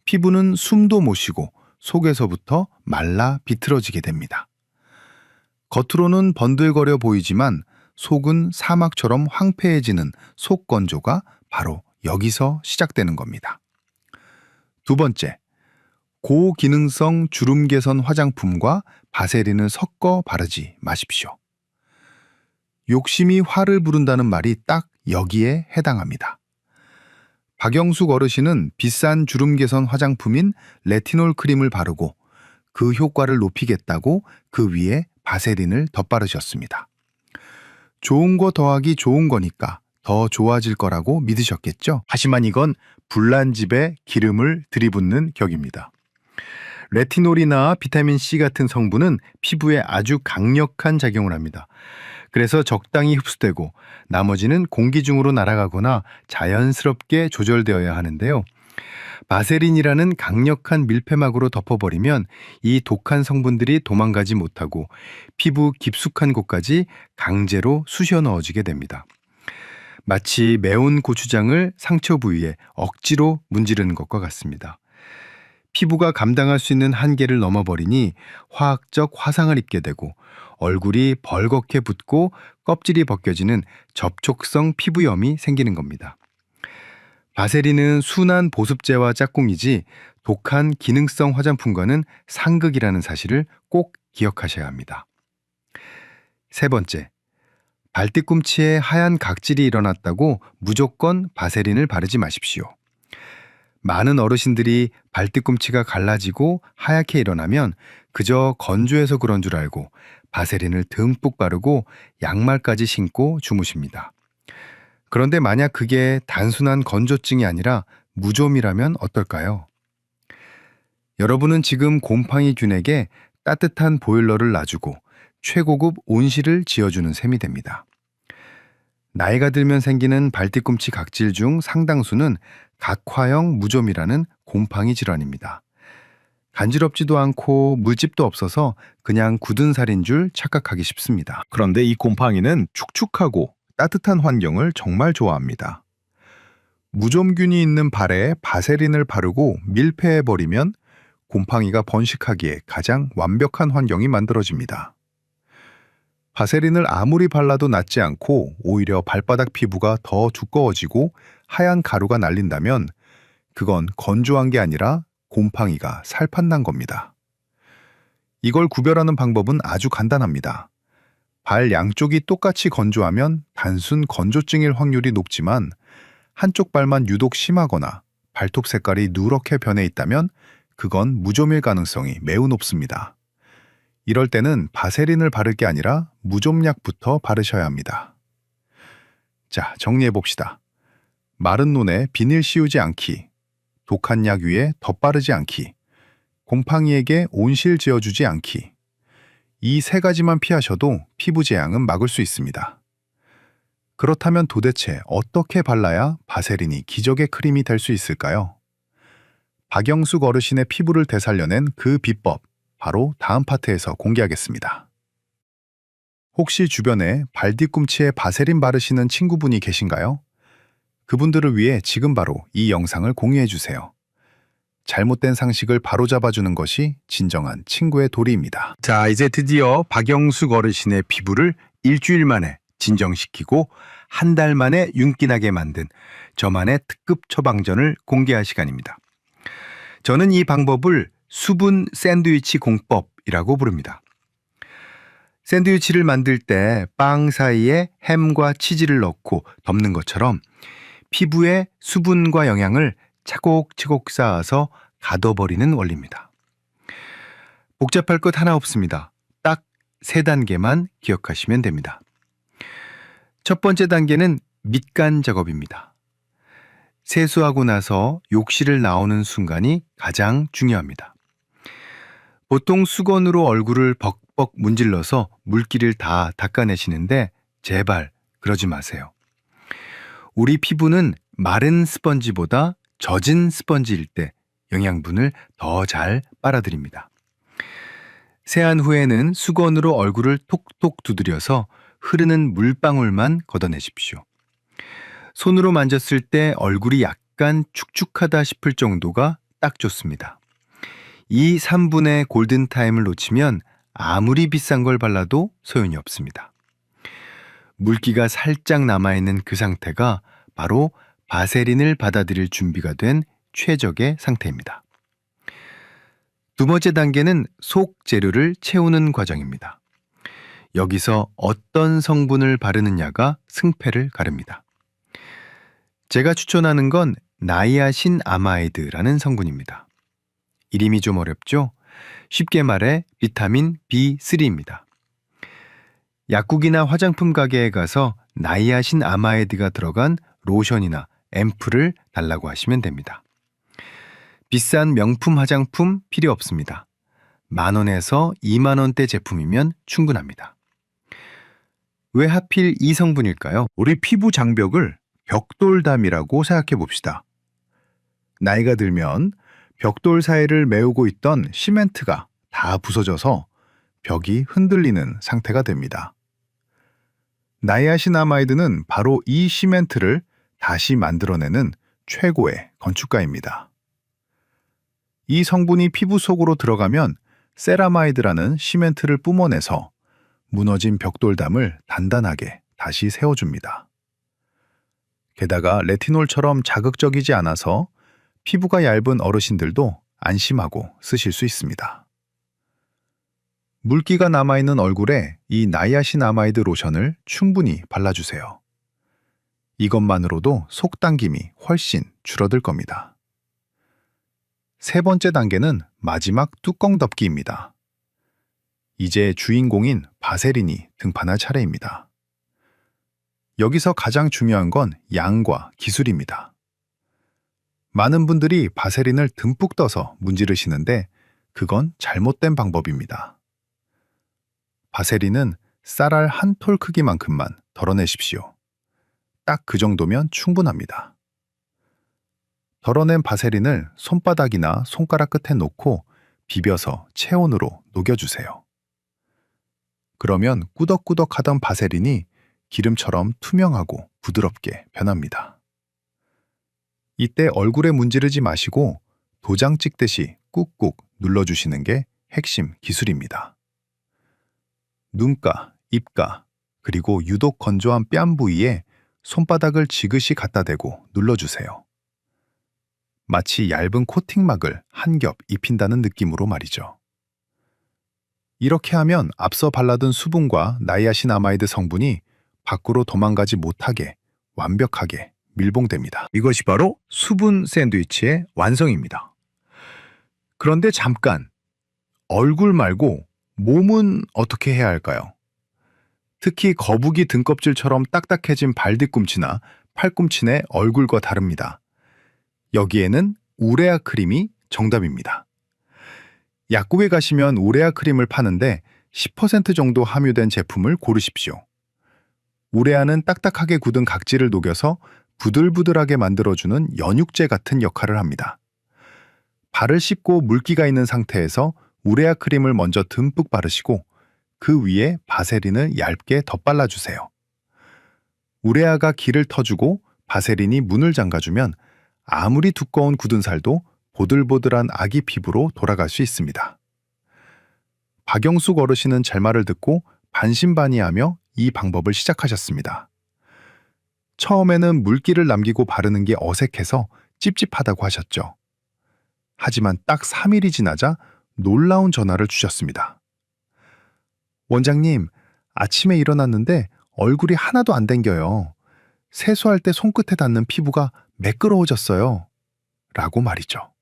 피부는 숨도 못 쉬고 속에서부터 말라 비틀어지게 됩니다. 겉으로는 번들거려 보이지만 속은 사막처럼 황폐해지는 속 건조가 바로 여기서 시작되는 겁니다. 두 번째, 고기능성 주름 개선 화장품과 바세린을 섞어 바르지 마십시오. 욕심이 화를 부른다는 말이 딱 여기에 해당합니다. 박영숙 어르신은 비싼 주름 개선 화장품인 레티놀 크림을 바르고 그 효과를 높이겠다고 그 위에 바세린을 덧바르셨습니다. 좋은 거 더하기 좋은 거니까 더 좋아질 거라고 믿으셨겠죠? 하지만 이건 불난 집에 기름을 들이붓는 격입니다. 레티놀이나 비타민C 같은 성분은 피부에 아주 강력한 작용을 합니다. 그래서 적당히 흡수되고 나머지는 공기 중으로 날아가거나 자연스럽게 조절되어야 하는데요. 바세린이라는 강력한 밀폐막으로 덮어버리면 이 독한 성분들이 도망가지 못하고 피부 깊숙한 곳까지 강제로 쑤셔 넣어지게 됩니다. 마치 매운 고추장을 상처 부위에 억지로 문지르는 것과 같습니다. 피부가 감당할 수 있는 한계를 넘어버리니 화학적 화상을 입게 되고 얼굴이 벌겋게 붓고 껍질이 벗겨지는 접촉성 피부염이 생기는 겁니다. 바세린은 순한 보습제와 짝꿍이지 독한 기능성 화장품과는 상극이라는 사실을 꼭 기억하셔야 합니다. 세 번째, 발뒤꿈치에 하얀 각질이 일어났다고 무조건 바세린을 바르지 마십시오. 많은 어르신들이 발뒤꿈치가 갈라지고 하얗게 일어나면 그저 건조해서 그런 줄 알고 바세린을 듬뿍 바르고 양말까지 신고 주무십니다. 그런데 만약 그게 단순한 건조증이 아니라 무좀이라면 어떨까요? 여러분은 지금 곰팡이균에게 따뜻한 보일러를 놔주고 최고급 온실을 지어주는 셈이 됩니다. 나이가 들면 생기는 발뒤꿈치 각질 중 상당수는 각화형 무좀이라는 곰팡이 질환입니다. 간지럽지도 않고 물집도 없어서 그냥 굳은 살인 줄 착각하기 쉽습니다. 그런데 이 곰팡이는 축축하고 따뜻한 환경을 정말 좋아합니다. 무좀균이 있는 발에 바세린을 바르고 밀폐해버리면 곰팡이가 번식하기에 가장 완벽한 환경이 만들어집니다. 바세린을 아무리 발라도 낫지 않고 오히려 발바닥 피부가 더 두꺼워지고 하얀 가루가 날린다면 그건 건조한 게 아니라 곰팡이가 살판난 겁니다. 이걸 구별하는 방법은 아주 간단합니다. 발 양쪽이 똑같이 건조하면 단순 건조증일 확률이 높지만 한쪽 발만 유독 심하거나 발톱 색깔이 누렇게 변해 있다면 그건 무좀일 가능성이 매우 높습니다. 이럴 때는 바세린을 바를 게 아니라 무좀약부터 바르셔야 합니다. 자, 정리해 봅시다. 마른 논에 비닐 씌우지 않기, 독한 약 위에 덧바르지 않기, 곰팡이에게 온실 지어주지 않기. 이 세 가지만 피하셔도 피부 재앙은 막을 수 있습니다. 그렇다면 도대체 어떻게 발라야 바세린이 기적의 크림이 될 수 있을까요? 박영숙 어르신의 피부를 되살려낸 그 비법, 바로 다음 파트에서 공개하겠습니다. 혹시 주변에 발뒤꿈치에 바세린 바르시는 친구분이 계신가요? 그분들을 위해 지금 바로 이 영상을 공유해 주세요. 잘못된 상식을 바로잡아주는 것이 진정한 친구의 도리입니다. 자, 이제 드디어 박영숙 어르신의 피부를 일주일 만에 진정시키고 한 달 만에 윤기나게 만든 저만의 특급 처방전을 공개할 시간입니다. 저는 이 방법을 수분 샌드위치 공법이라고 부릅니다. 샌드위치를 만들 때 빵 사이에 햄과 치즈를 넣고 덮는 것처럼 피부에 수분과 영양을 차곡차곡 쌓아서 가둬버리는 원리입니다. 복잡할 것 하나 없습니다. 딱 3단계만 기억하시면 됩니다. 첫 번째 단계는 밑간 작업입니다. 세수하고 나서 욕실을 나오는 순간이 가장 중요합니다. 보통 수건으로 얼굴을 벅벅 문질러서 물기를 다 닦아내시는데 제발 그러지 마세요. 우리 피부는 마른 스펀지보다 젖은 스펀지일 때 영양분을 더 잘 빨아들입니다. 세안 후에는 수건으로 얼굴을 톡톡 두드려서 흐르는 물방울만 걷어내십시오. 손으로 만졌을 때 얼굴이 약간 축축하다 싶을 정도가 딱 좋습니다. 이 3분의 골든타임을 놓치면 아무리 비싼 걸 발라도 소용이 없습니다. 물기가 살짝 남아있는 그 상태가 바로 바세린을 받아들일 준비가 된 최적의 상태입니다. 두 번째 단계는 속 재료를 채우는 과정입니다. 여기서 어떤 성분을 바르느냐가 승패를 가릅니다. 제가 추천하는 건 나이아신 아마이드라는 성분입니다. 이름이 좀 어렵죠? 쉽게 말해 비타민 B3입니다. 약국이나 화장품 가게에 가서 나이아신 아마이드가 들어간 로션이나 앰플을 달라고 하시면 됩니다. 비싼 명품 화장품 필요 없습니다. 10,000원에서 20,000원대 제품이면 충분합니다. 왜 하필 이 성분일까요? 우리 피부 장벽을 벽돌담이라고 생각해 봅시다. 나이가 들면 벽돌 사이를 메우고 있던 시멘트가 다 부서져서 벽이 흔들리는 상태가 됩니다. 나이아신아마이드는 바로 이 시멘트를 다시 만들어내는 최고의 건축가입니다. 이 성분이 피부 속으로 들어가면 세라마이드라는 시멘트를 뿜어내서 무너진 벽돌담을 단단하게 다시 세워줍니다. 게다가 레티놀처럼 자극적이지 않아서 피부가 얇은 어르신들도 안심하고 쓰실 수 있습니다. 물기가 남아있는 얼굴에 이 나이아신아마이드 로션을 충분히 발라주세요. 이것만으로도 속당김이 훨씬 줄어들 겁니다. 세 번째 단계는 마지막 뚜껑 덮기입니다. 이제 주인공인 바세린이 등판할 차례입니다. 여기서 가장 중요한 건 양과 기술입니다. 많은 분들이 바세린을 듬뿍 떠서 문지르시는데 그건 잘못된 방법입니다. 바세린은 쌀알 한 톨 크기만큼만 덜어내십시오. 딱 그 정도면 충분합니다. 덜어낸 바세린을 손바닥이나 손가락 끝에 놓고 비벼서 체온으로 녹여주세요. 그러면 꾸덕꾸덕하던 바세린이 기름처럼 투명하고 부드럽게 변합니다. 이때 얼굴에 문지르지 마시고 도장 찍듯이 꾹꾹 눌러주시는 게 핵심 기술입니다. 눈가, 입가, 그리고 유독 건조한 뺨 부위에 손바닥을 지그시 갖다 대고 눌러주세요. 마치 얇은 코팅막을 한 겹 입힌다는 느낌으로 말이죠. 이렇게 하면 앞서 발라둔 수분과 나이아신아마이드 성분이 밖으로 도망가지 못하게 완벽하게 밀봉됩니다. 이것이 바로 수분 샌드위치의 완성입니다. 그런데 잠깐, 얼굴 말고 몸은 어떻게 해야 할까요? 특히 거북이 등껍질처럼 딱딱해진 발 뒤꿈치나 팔꿈치 내 얼굴과 다릅니다. 여기에는 우레아 크림이 정답입니다. 약국에 가시면 우레아 크림을 파는데 10% 정도 함유된 제품을 고르십시오. 우레아는 딱딱하게 굳은 각질을 녹여서 부들부들하게 만들어주는 연육제 같은 역할을 합니다. 발을 씻고 물기가 있는 상태에서 우레아 크림을 먼저 듬뿍 바르시고 그 위에 바세린을 얇게 덧발라주세요. 우레아가 기를 터주고 바세린이 문을 잠가주면 아무리 두꺼운 굳은 살도 보들보들한 아기 피부로 돌아갈 수 있습니다. 박영숙 어르신은 제 말을 듣고 반신반의하며 이 방법을 시작하셨습니다. 처음에는 물기를 남기고 바르는 게 어색해서 찝찝하다고 하셨죠. 하지만 딱 3일이 지나자 놀라운 전화를 주셨습니다. 원장님, 아침에 일어났는데 얼굴이 하나도 안 땡겨요. 세수할 때 손끝에 닿는 피부가 매끄러워졌어요. 라고 말이죠.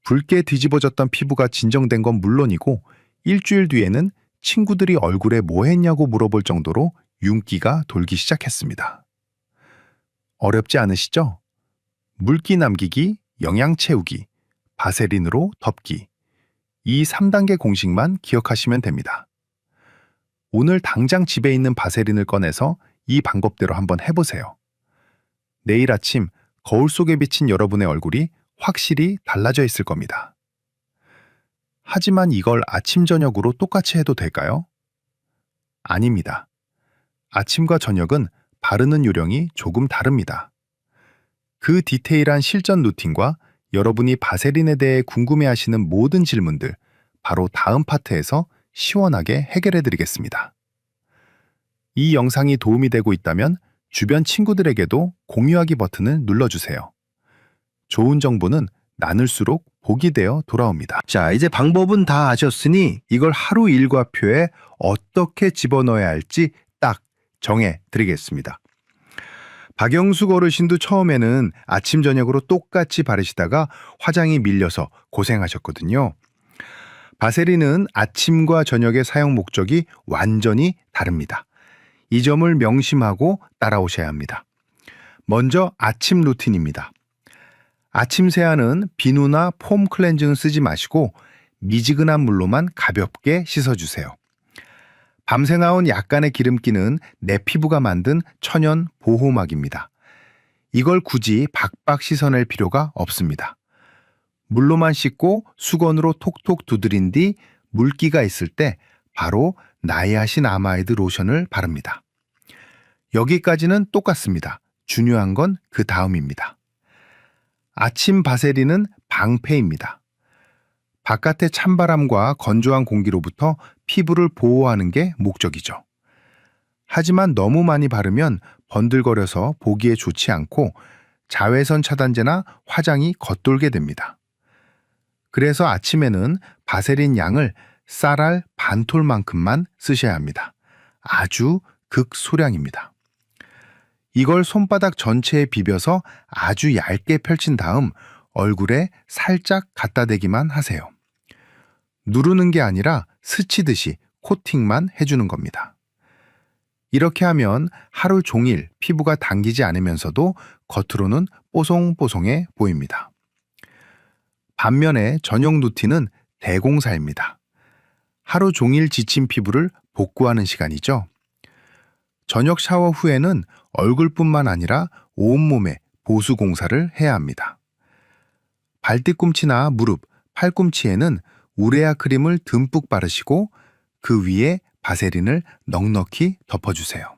붉게 뒤집어졌던 피부가 진정된 건 물론이고 일주일 뒤에는 친구들이 얼굴에 뭐 했냐고 물어볼 정도로 윤기가 돌기 시작했습니다. 어렵지 않으시죠? 물기 남기기, 영양 채우기, 바세린으로 덮기. 이 3단계 공식만 기억하시면 됩니다. 오늘 당장 집에 있는 바세린을 꺼내서 이 방법대로 한번 해보세요. 내일 아침 거울 속에 비친 여러분의 얼굴이 확실히 달라져 있을 겁니다. 하지만 이걸 아침 저녁으로 똑같이 해도 될까요? 아닙니다. 아침과 저녁은 바르는 요령이 조금 다릅니다. 그 디테일한 실전 루틴과 여러분이 바세린에 대해 궁금해하시는 모든 질문들 바로 다음 파트에서 시원하게 해결해 드리겠습니다. 이 영상이 도움이 되고 있다면 주변 친구들에게도 공유하기 버튼을 눌러주세요. 좋은 정보는 나눌수록 복이 되어 돌아옵니다. 자, 이제 방법은 다 아셨으니 이걸 하루 일과표에 어떻게 집어넣어야 할지 딱 정해 드리겠습니다. 박영숙 어르신도 처음에는 아침 저녁으로 똑같이 바르시다가 화장이 밀려서 고생하셨거든요. 바세린은 아침과 저녁의 사용 목적이 완전히 다릅니다. 이 점을 명심하고 따라오셔야 합니다. 먼저 아침 루틴입니다. 아침 세안은 비누나 폼 클렌징을 쓰지 마시고 미지근한 물로만 가볍게 씻어주세요. 밤새 나온 약간의 기름기는 내 피부가 만든 천연 보호막입니다. 이걸 굳이 박박 씻어낼 필요가 없습니다. 물로만 씻고 수건으로 톡톡 두드린 뒤 물기가 있을 때 바로 나이아신 아마이드 로션을 바릅니다. 여기까지는 똑같습니다. 중요한 건 그 다음입니다. 아침 바세린은 방패입니다. 바깥의 찬바람과 건조한 공기로부터 피부를 보호하는 게 목적이죠. 하지만 너무 많이 바르면 번들거려서 보기에 좋지 않고 자외선 차단제나 화장이 겉돌게 됩니다. 그래서 아침에는 바세린 양을 쌀알 반톨만큼만 쓰셔야 합니다. 아주 극소량입니다. 이걸 손바닥 전체에 비벼서 아주 얇게 펼친 다음 얼굴에 살짝 갖다 대기만 하세요. 누르는 게 아니라 스치듯이 코팅만 해주는 겁니다. 이렇게 하면 하루 종일 피부가 당기지 않으면서도 겉으로는 뽀송뽀송해 보입니다. 반면에 저녁 루틴은 대공사입니다. 하루 종일 지친 피부를 복구하는 시간이죠. 저녁 샤워 후에는 얼굴뿐만 아니라 온몸에 보수 공사를 해야 합니다. 발뒤꿈치나 무릎, 팔꿈치에는 우레아 크림을 듬뿍 바르시고 그 위에 바세린을 넉넉히 덮어주세요.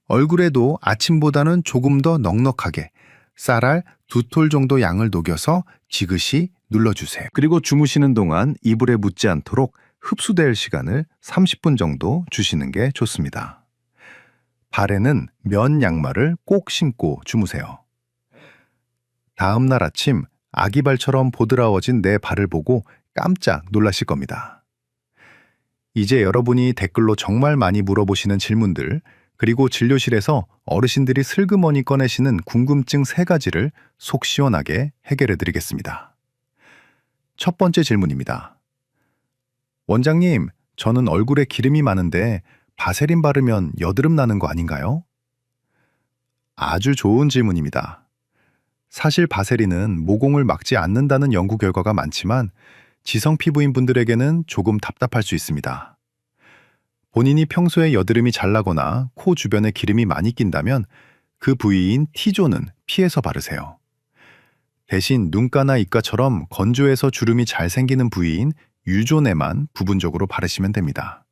얼굴에도 아침보다는 조금 더 넉넉하게 쌀알 2톨 정도 양을 녹여서 지그시 눌러주세요. 그리고 주무시는 동안 이불에 묻지 않도록 흡수될 시간을 30분 정도 주시는 게 좋습니다. 발에는 면 양말을 꼭 신고 주무세요. 다음 날 아침 아기 발처럼 보드라워진 내 발을 보고 깜짝 놀라실 겁니다. 이제 여러분이 댓글로 정말 많이 물어보시는 질문들, 그리고 진료실에서 어르신들이 슬그머니 꺼내시는 궁금증 3가지를 속 시원하게 해결해 드리겠습니다. 첫 번째 질문입니다. 원장님, 저는 얼굴에 기름이 많은데 바세린 바르면 여드름 나는 거 아닌가요? 아주 좋은 질문입니다. 사실 바세린은 모공을 막지 않는다는 연구 결과가 많지만 지성 피부인 분들에게는 조금 답답할 수 있습니다. 본인이 평소에 여드름이 잘 나거나 코 주변에 기름이 많이 낀다면 그 부위인 T존은 피해서 바르세요. 대신 눈가나 입가처럼 건조해서 주름이 잘 생기는 부위인 U존에만 부분적으로 바르시면 됩니다.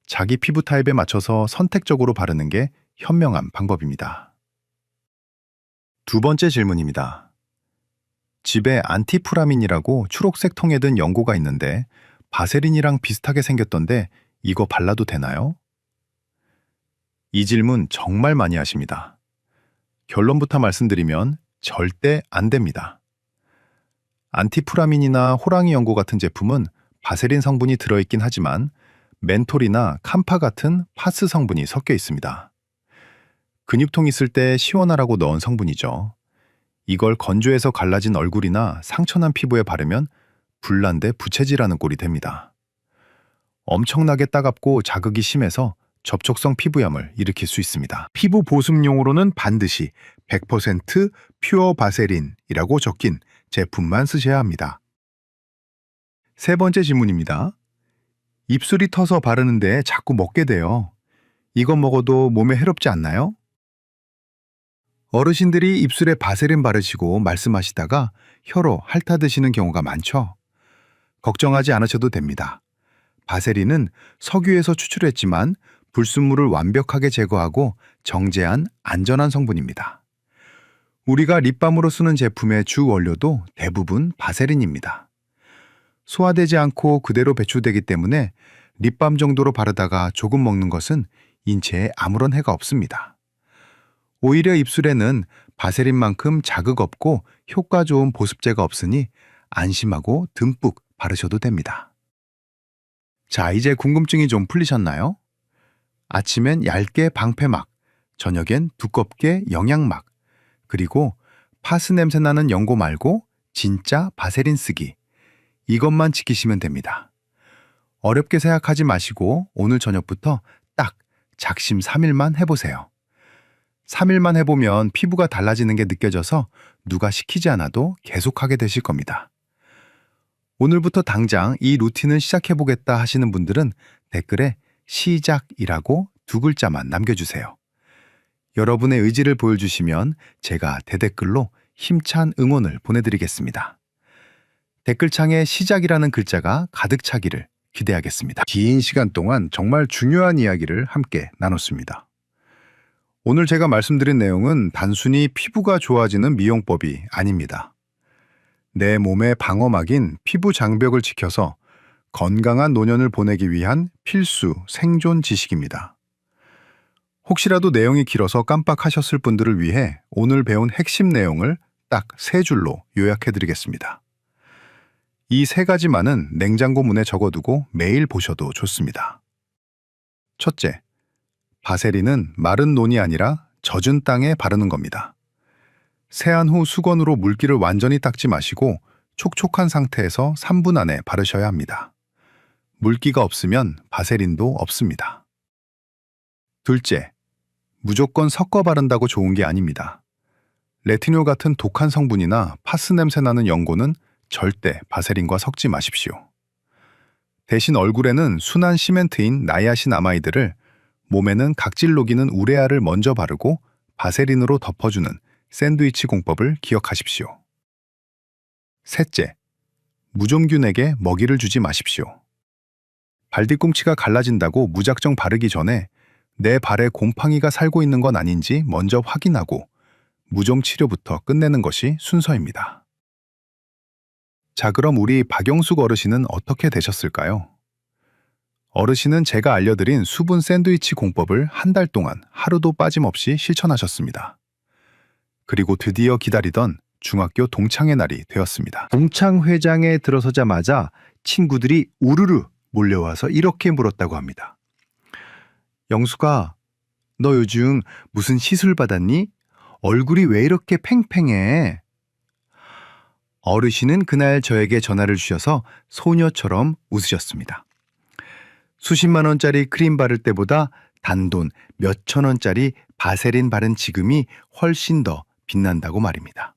자기 피부 타입에 맞춰서 선택적으로 바르는 게 현명한 방법입니다. 두 번째 질문입니다. 집에 안티프라민이라고 초록색 통에 든 연고가 있는데 바세린이랑 비슷하게 생겼던데 이거 발라도 되나요? 이 질문 정말 많이 하십니다. 결론부터 말씀드리면 절대 안 됩니다. 안티프라민이나 호랑이 연고 같은 제품은 바세린 성분이 들어있긴 하지만 멘톨이나 캄파 같은 파스 성분이 섞여 있습니다. 근육통 있을 때 시원하라고 넣은 성분이죠. 이걸 건조해서 갈라진 얼굴이나 상처난 피부에 바르면 불난데 부채질하는 꼴이 됩니다. 엄청나게 따갑고 자극이 심해서 접촉성 피부염을 일으킬 수 있습니다. 피부 보습용으로는 반드시 100% 퓨어 바세린이라고 적힌 제품만 쓰셔야 합니다. 세 번째 질문입니다. 입술이 터서 바르는데 자꾸 먹게 돼요. 이건 먹어도 몸에 해롭지 않나요? 어르신들이 입술에 바세린 바르시고 말씀하시다가 혀로 핥아드시는 경우가 많죠. 걱정하지 않으셔도 됩니다. 바세린은 석유에서 추출했지만 불순물을 완벽하게 제거하고 정제한 안전한 성분입니다. 우리가 립밤으로 쓰는 제품의 주 원료도 대부분 바세린입니다. 소화되지 않고 그대로 배출되기 때문에 립밤 정도로 바르다가 조금 먹는 것은 인체에 아무런 해가 없습니다. 오히려 입술에는 바세린만큼 자극 없고 효과 좋은 보습제가 없으니 안심하고 듬뿍 바르셔도 됩니다. 자, 이제 궁금증이 좀 풀리셨나요? 아침엔 얇게 방패막, 저녁엔 두껍게 영양막, 그리고 파스 냄새 나는 연고 말고 진짜 바세린 쓰기. 이것만 지키시면 됩니다. 어렵게 생각하지 마시고 오늘 저녁부터 딱 작심 3일만 해보세요. 3일만 해보면 피부가 달라지는 게 느껴져서 누가 시키지 않아도 계속하게 되실 겁니다. 오늘부터 당장 이 루틴을 시작해보겠다 하시는 분들은 댓글에 시작이라고 2글자만 남겨주세요. 여러분의 의지를 보여주시면 제가 대댓글로 힘찬 응원을 보내드리겠습니다. 댓글창에 시작이라는 글자가 가득 차기를 기대하겠습니다. 긴 시간 동안 정말 중요한 이야기를 함께 나눴습니다. 오늘 제가 말씀드린 내용은 단순히 피부가 좋아지는 미용법이 아닙니다. 내 몸의 방어막인 피부 장벽을 지켜서 건강한 노년을 보내기 위한 필수 생존 지식입니다. 혹시라도 내용이 길어서 깜빡하셨을 분들을 위해 오늘 배운 핵심 내용을 딱 3줄로 요약해드리겠습니다. 이 3가지만은 냉장고 문에 적어두고 매일 보셔도 좋습니다. 첫째, 바세린은 마른 논이 아니라 젖은 땅에 바르는 겁니다. 세안 후 수건으로 물기를 완전히 닦지 마시고 촉촉한 상태에서 3분 안에 바르셔야 합니다. 물기가 없으면 바세린도 없습니다. 둘째, 무조건 섞어 바른다고 좋은 게 아닙니다. 레티놀 같은 독한 성분이나 파스 냄새 나는 연고는 절대 바세린과 섞지 마십시오. 대신 얼굴에는 순한 시멘트인 나이아신아마이드를, 몸에는 각질 녹이는 우레아를 먼저 바르고 바세린으로 덮어주는 샌드위치 공법을 기억하십시오. 셋째, 무좀균에게 먹이를 주지 마십시오. 발뒤꿈치가 갈라진다고 무작정 바르기 전에 내 발에 곰팡이가 살고 있는 건 아닌지 먼저 확인하고 무좀 치료부터 끝내는 것이 순서입니다. 자, 그럼 우리 박영숙 어르신은 어떻게 되셨을까요? 어르신은 제가 알려드린 수분 샌드위치 공법을 한 달 동안 하루도 빠짐없이 실천하셨습니다. 그리고 드디어 기다리던 중학교 동창회 날이 되었습니다. 동창회장에 들어서자마자 친구들이 우르르 몰려와서 이렇게 물었다고 합니다. 영수가, 너 요즘 무슨 시술 받았니? 얼굴이 왜 이렇게 팽팽해? 어르신은 그날 저에게 전화를 주셔서 소녀처럼 웃으셨습니다. 수십만 원짜리 크림 바를 때보다 단돈 몇천 원짜리 바세린 바른 지금이 훨씬 더 빛난다고 말입니다.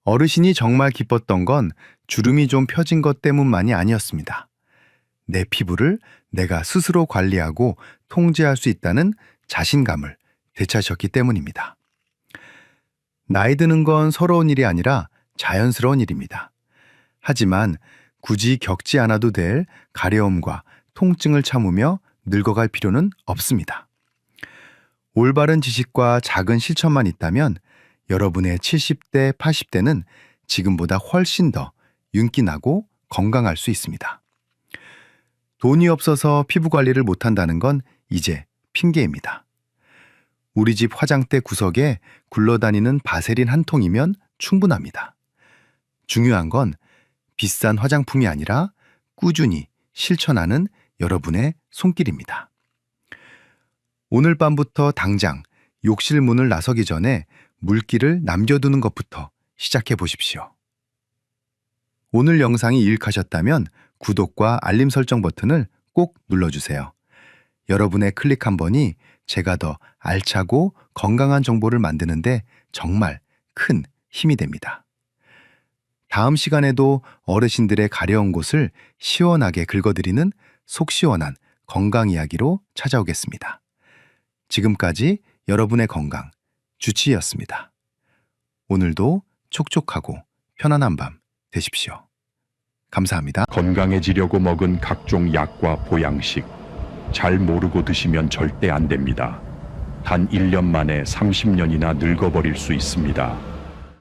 어르신이 정말 기뻤던 건 주름이 좀 펴진 것 때문만이 아니었습니다. 내 피부를 내가 스스로 관리하고 통제할 수 있다는 자신감을 되찾으셨기 때문입니다. 나이 드는 건 서러운 일이 아니라 자연스러운 일입니다. 하지만 굳이 겪지 않아도 될 가려움과 통증을 참으며 늙어갈 필요는 없습니다. 올바른 지식과 작은 실천만 있다면 여러분의 70대, 80대는 지금보다 훨씬 더 윤기나고 건강할 수 있습니다. 돈이 없어서 피부 관리를 못한다는 건 이제 핑계입니다. 우리 집 화장대 구석에 굴러다니는 바세린 한 통이면 충분합니다. 중요한 건 비싼 화장품이 아니라 꾸준히 실천하는 여러분의 손길입니다. 오늘 밤부터 당장 욕실 문을 나서기 전에 물기를 남겨두는 것부터 시작해 보십시오. 오늘 영상이 유익하셨다면 구독과 알림 설정 버튼을 꼭 눌러주세요. 여러분의 클릭 한 번이 제가 더 알차고 건강한 정보를 만드는데 정말 큰 힘이 됩니다. 다음 시간에도 어르신들의 가려운 곳을 시원하게 긁어드리는 속 시원한 건강 이야기로 찾아오겠습니다. 지금까지 여러분의 건강 주치의였습니다. 오늘도 촉촉하고 편안한 밤 되십시오. 감사합니다. 건강해지려고 먹은 각종 약과 보양식 잘 모르고 드시면 절대 안 됩니다. 단 1년 만에 30년이나 늙어버릴 수 있습니다.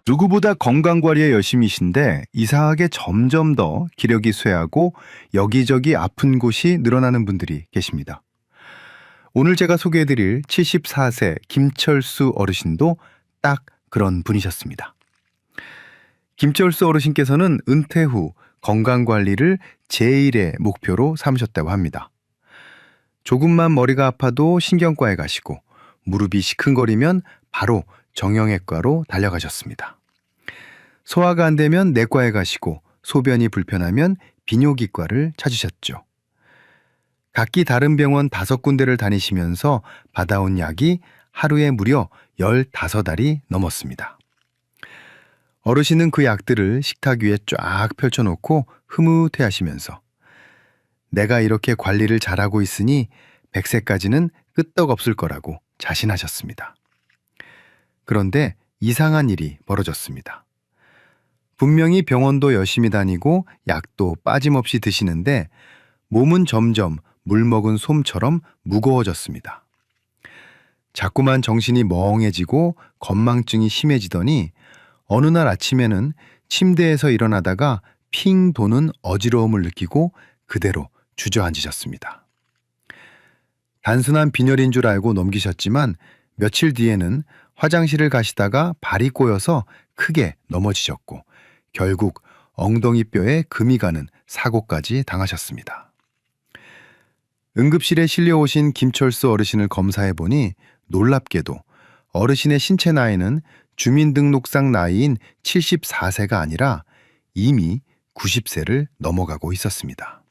누구보다 건강관리에 열심이신데 이상하게 점점 더 기력이 쇠하고 여기저기 아픈 곳이 늘어나는 분들이 계십니다. 오늘 제가 소개해드릴 74세 김철수 어르신도 딱 그런 분이셨습니다. 김철수 어르신께서는 은퇴 후 건강관리를 제1의 목표로 삼으셨다고 합니다. 조금만 머리가 아파도 신경과에 가시고 무릎이 시큰거리면 바로 정형외과로 달려가셨습니다. 소화가 안 되면 내과에 가시고 소변이 불편하면 비뇨기과를 찾으셨죠. 각기 다른 병원 5군데를 다니시면서 받아온 약이 하루에 무려 15알이 넘었습니다. 어르신은 그 약들을 식탁 위에 쫙 펼쳐놓고 흐뭇해하시면서 내가 이렇게 관리를 잘하고 있으니 100세까지는 끄떡없을 거라고 자신하셨습니다. 그런데 이상한 일이 벌어졌습니다. 분명히 병원도 열심히 다니고 약도 빠짐없이 드시는데 몸은 점점 물 먹은 솜처럼 무거워졌습니다. 자꾸만 정신이 멍해지고 건망증이 심해지더니 어느 날 아침에는 침대에서 일어나다가 핑 도는 어지러움을 느끼고 그대로 주저앉으셨습니다. 단순한 빈혈인 줄 알고 넘기셨지만 며칠 뒤에는 화장실을 가시다가 발이 꼬여서 크게 넘어지셨고 결국 엉덩이뼈에 금이 가는 사고까지 당하셨습니다. 응급실에 실려오신 김철수 어르신을 검사해보니 놀랍게도 어르신의 신체 나이는 주민등록상 나이인 74세가 아니라 이미 90세를 넘어가고 있었습니다.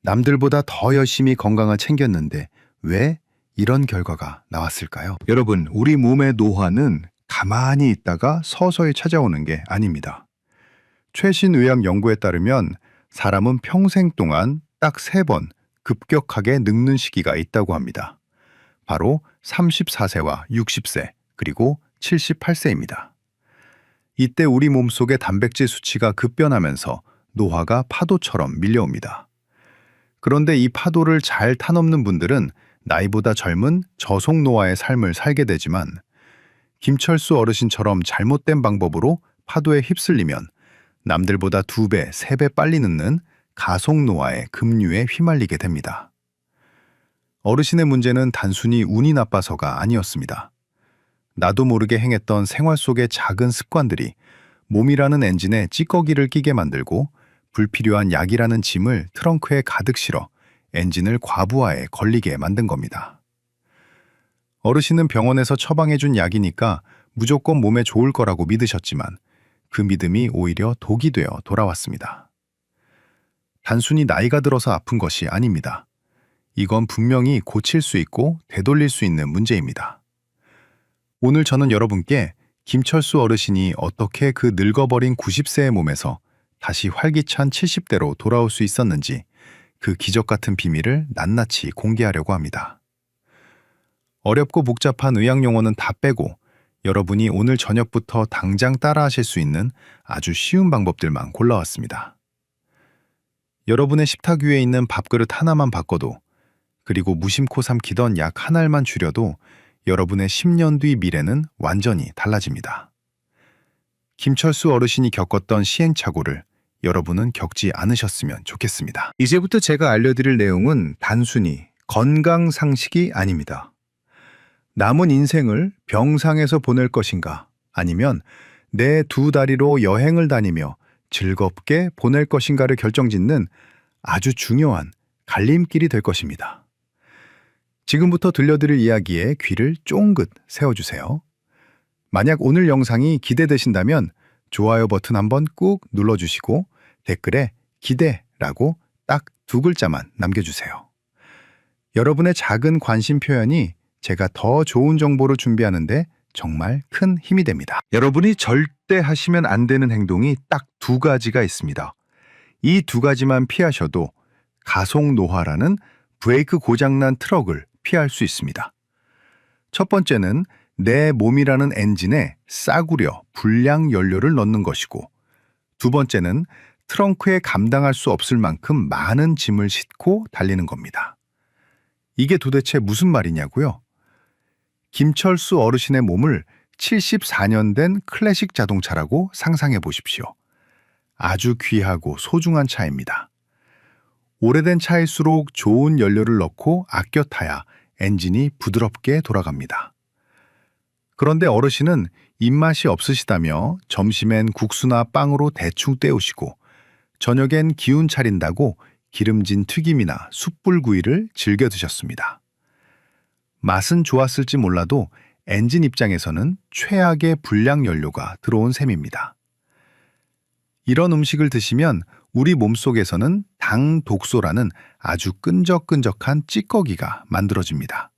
남들보다 더 열심히 건강을 챙겼는데 왜 이런 결과가 나왔을까요? 여러분, 우리 몸의 노화는 가만히 있다가 서서히 찾아오는 게 아닙니다. 최신 의학 연구에 따르면 사람은 평생 동안 딱 3번 급격하게 늙는 시기가 있다고 합니다. 바로 34세와 60세, 그리고 78세입니다. 이때 우리 몸속의 단백질 수치가 급변하면서 노화가 파도처럼 밀려옵니다. 그런데 이 파도를 잘 타넘는 분들은 나이보다 젊은 저속노화의 삶을 살게 되지만 김철수 어르신처럼 잘못된 방법으로 파도에 휩쓸리면 남들보다 2배, 3배 빨리 늙는 가속노화의 급류에 휘말리게 됩니다. 어르신의 문제는 단순히 운이 나빠서가 아니었습니다. 나도 모르게 행했던 생활 속의 작은 습관들이 몸이라는 엔진에 찌꺼기를 끼게 만들고 불필요한 약이라는 짐을 트렁크에 가득 실어 엔진을 과부하에 걸리게 만든 겁니다. 어르신은 병원에서 처방해준 약이니까 무조건 몸에 좋을 거라고 믿으셨지만 그 믿음이 오히려 독이 되어 돌아왔습니다. 단순히 나이가 들어서 아픈 것이 아닙니다. 이건 분명히 고칠 수 있고 되돌릴 수 있는 문제입니다. 오늘 저는 여러분께 김철수 어르신이 어떻게 그 늙어버린 90세의 몸에서 다시 활기찬 70대로 돌아올 수 있었는지 그 기적 같은 비밀을 낱낱이 공개하려고 합니다. 어렵고 복잡한 의학 용어는 다 빼고 여러분이 오늘 저녁부터 당장 따라하실 수 있는 아주 쉬운 방법들만 골라왔습니다. 여러분의 식탁 위에 있는 밥그릇 하나만 바꿔도, 그리고 무심코 삼키던 약 한 알만 줄여도 여러분의 10년 뒤 미래는 완전히 달라집니다. 김철수 어르신이 겪었던 시행착오를 여러분은 겪지 않으셨으면 좋겠습니다. 이제부터 제가 알려드릴 내용은 단순히 건강 상식이 아닙니다. 남은 인생을 병상에서 보낼 것인가, 아니면 내 두 다리로 여행을 다니며 즐겁게 보낼 것인가를 결정짓는 아주 중요한 갈림길이 될 것입니다. 지금부터 들려드릴 이야기에 귀를 쫑긋 세워주세요. 만약 오늘 영상이 기대되신다면 좋아요 버튼 한번 꾹 눌러주시고 댓글에 기대라고 딱 2글자만 남겨주세요. 여러분의 작은 관심 표현이 제가 더 좋은 정보를 준비하는데 정말 큰 힘이 됩니다. 여러분이 절대 하시면 안 되는 행동이 딱 2가지가 있습니다. 이 2가지만 피하셔도 가속 노화라는 브레이크 고장난 트럭을 피할 수 있습니다. 첫 번째는 내 몸이라는 엔진에 싸구려 불량 연료를 넣는 것이고, 두 번째는 트렁크에 감당할 수 없을 만큼 많은 짐을 싣고 달리는 겁니다. 이게 도대체 무슨 말이냐고요? 김철수 어르신의 몸을 74년 된 클래식 자동차라고 상상해 보십시오. 아주 귀하고 소중한 차입니다. 오래된 차일수록 좋은 연료를 넣고 아껴 타야 엔진이 부드럽게 돌아갑니다. 그런데 어르신은 입맛이 없으시다며 점심엔 국수나 빵으로 대충 때우시고 저녁엔 기운 차린다고 기름진 튀김이나 숯불구이를 즐겨 드셨습니다. 맛은 좋았을지 몰라도 엔진 입장에서는 최악의 불량 연료가 들어온 셈입니다. 이런 음식을 드시면 우리 몸속에서는 당 독소라는 아주 끈적끈적한 찌꺼기가 만들어집니다.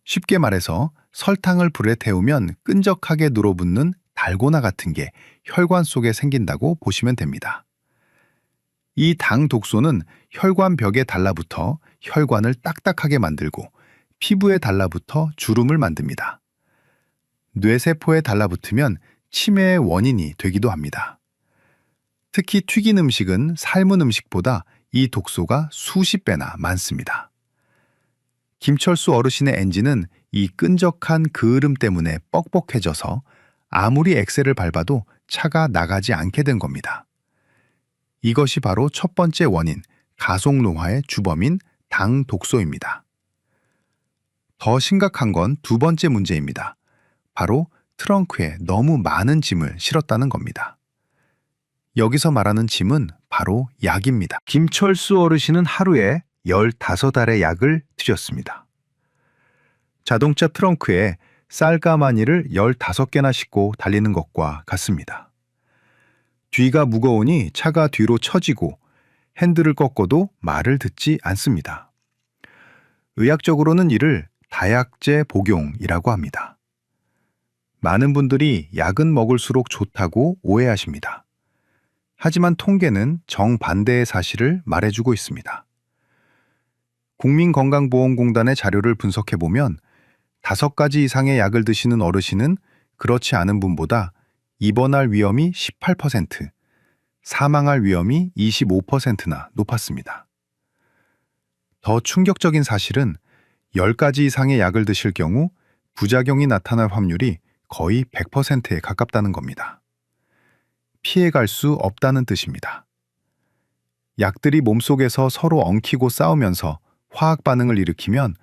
쉽게 말해서 설탕을 불에 태우면 끈적하게 눌어붙는 달고나 같은 게 혈관 속에 생긴다고 보시면 됩니다. 이 당 독소는 혈관 벽에 달라붙어 혈관을 딱딱하게 만들고 피부에 달라붙어 주름을 만듭니다. 뇌세포에 달라붙으면 치매의 원인이 되기도 합니다. 특히 튀긴 음식은 삶은 음식보다 이 독소가 수십 배나 많습니다. 김철수 어르신의 엔진은 이 끈적한 그을음 때문에 뻑뻑해져서 아무리 엑셀을 밟아도 차가 나가지 않게 된 겁니다. 이것이 바로 첫 번째 원인, 가속 노화의 주범인 당 독소입니다. 더 심각한 건 두 번째 문제입니다. 바로 트렁크에 너무 많은 짐을 실었다는 겁니다. 여기서 말하는 짐은 바로 약입니다. 김철수 어르신은 하루에 15알의 약을 드셨습니다. 자동차 트렁크에 쌀가마니를 15개나 싣고 달리는 것과 같습니다. 뒤가 무거우니 차가 뒤로 처지고 핸들을 꺾어도 말을 듣지 않습니다. 의학적으로는 이를 다약제 복용이라고 합니다. 많은 분들이 약은 먹을수록 좋다고 오해하십니다. 하지만 통계는 정반대의 사실을 말해주고 있습니다. 국민건강보험공단의 자료를 분석해보면 5가지 이상의 약을 드시는 어르신은 그렇지 않은 분보다 입원할 위험이 18%, 사망할 위험이 25%나 높았습니다. 더 충격적인 사실은 10가지 이상의 약을 드실 경우 부작용이 나타날 확률이 거의 100%에 가깝다는 겁니다. 피해갈 수 없다는 뜻입니다. 약들이 몸속에서 서로 엉키고 싸우면서 화학 반응을 일으키면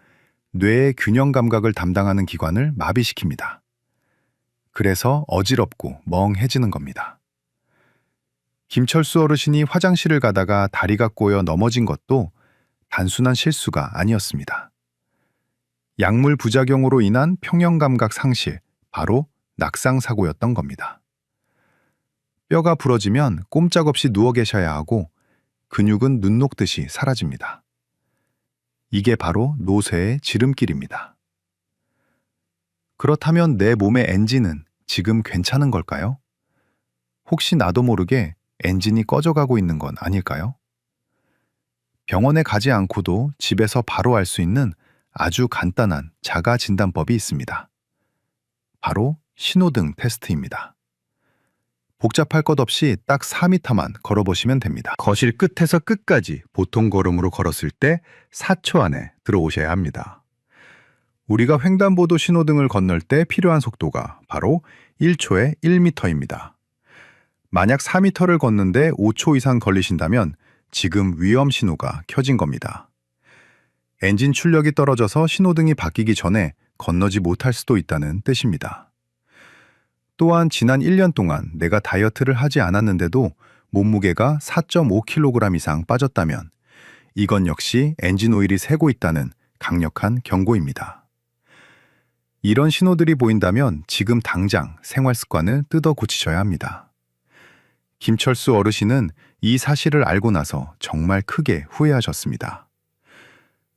뇌의 균형 감각을 담당하는 기관을 마비시킵니다. 그래서 어지럽고 멍해지는 겁니다. 김철수 어르신이 화장실을 가다가 다리가 꼬여 넘어진 것도 단순한 실수가 아니었습니다. 약물 부작용으로 인한 평형 감각 상실, 바로 낙상사고였던 겁니다. 뼈가 부러지면 꼼짝없이 누워 계셔야 하고 근육은 눈 녹듯이 사라집니다. 이게 바로 노쇠의 지름길입니다. 그렇다면 내 몸의 엔진은 지금 괜찮은 걸까요? 혹시 나도 모르게 엔진이 꺼져가고 있는 건 아닐까요? 병원에 가지 않고도 집에서 바로 알 수 있는 아주 간단한 자가 진단법이 있습니다. 바로 신호등 테스트입니다. 복잡할 것 없이 딱 4m만 걸어보시면 됩니다. 거실 끝에서 끝까지 보통 걸음으로 걸었을 때 4초 안에 들어오셔야 합니다. 우리가 횡단보도 신호등을 건널 때 필요한 속도가 바로 1초에 1m입니다. 만약 4m를 걷는데 5초 이상 걸리신다면 지금 위험 신호가 켜진 겁니다. 엔진 출력이 떨어져서 신호등이 바뀌기 전에 건너지 못할 수도 있다는 뜻입니다. 또한 지난 1년 동안 내가 다이어트를 하지 않았는데도 몸무게가 4.5kg 이상 빠졌다면 이건 역시 엔진 오일이 새고 있다는 강력한 경고입니다. 이런 신호들이 보인다면 지금 당장 생활 습관을 뜯어 고치셔야 합니다. 김철수 어르신은 이 사실을 알고 나서 정말 크게 후회하셨습니다.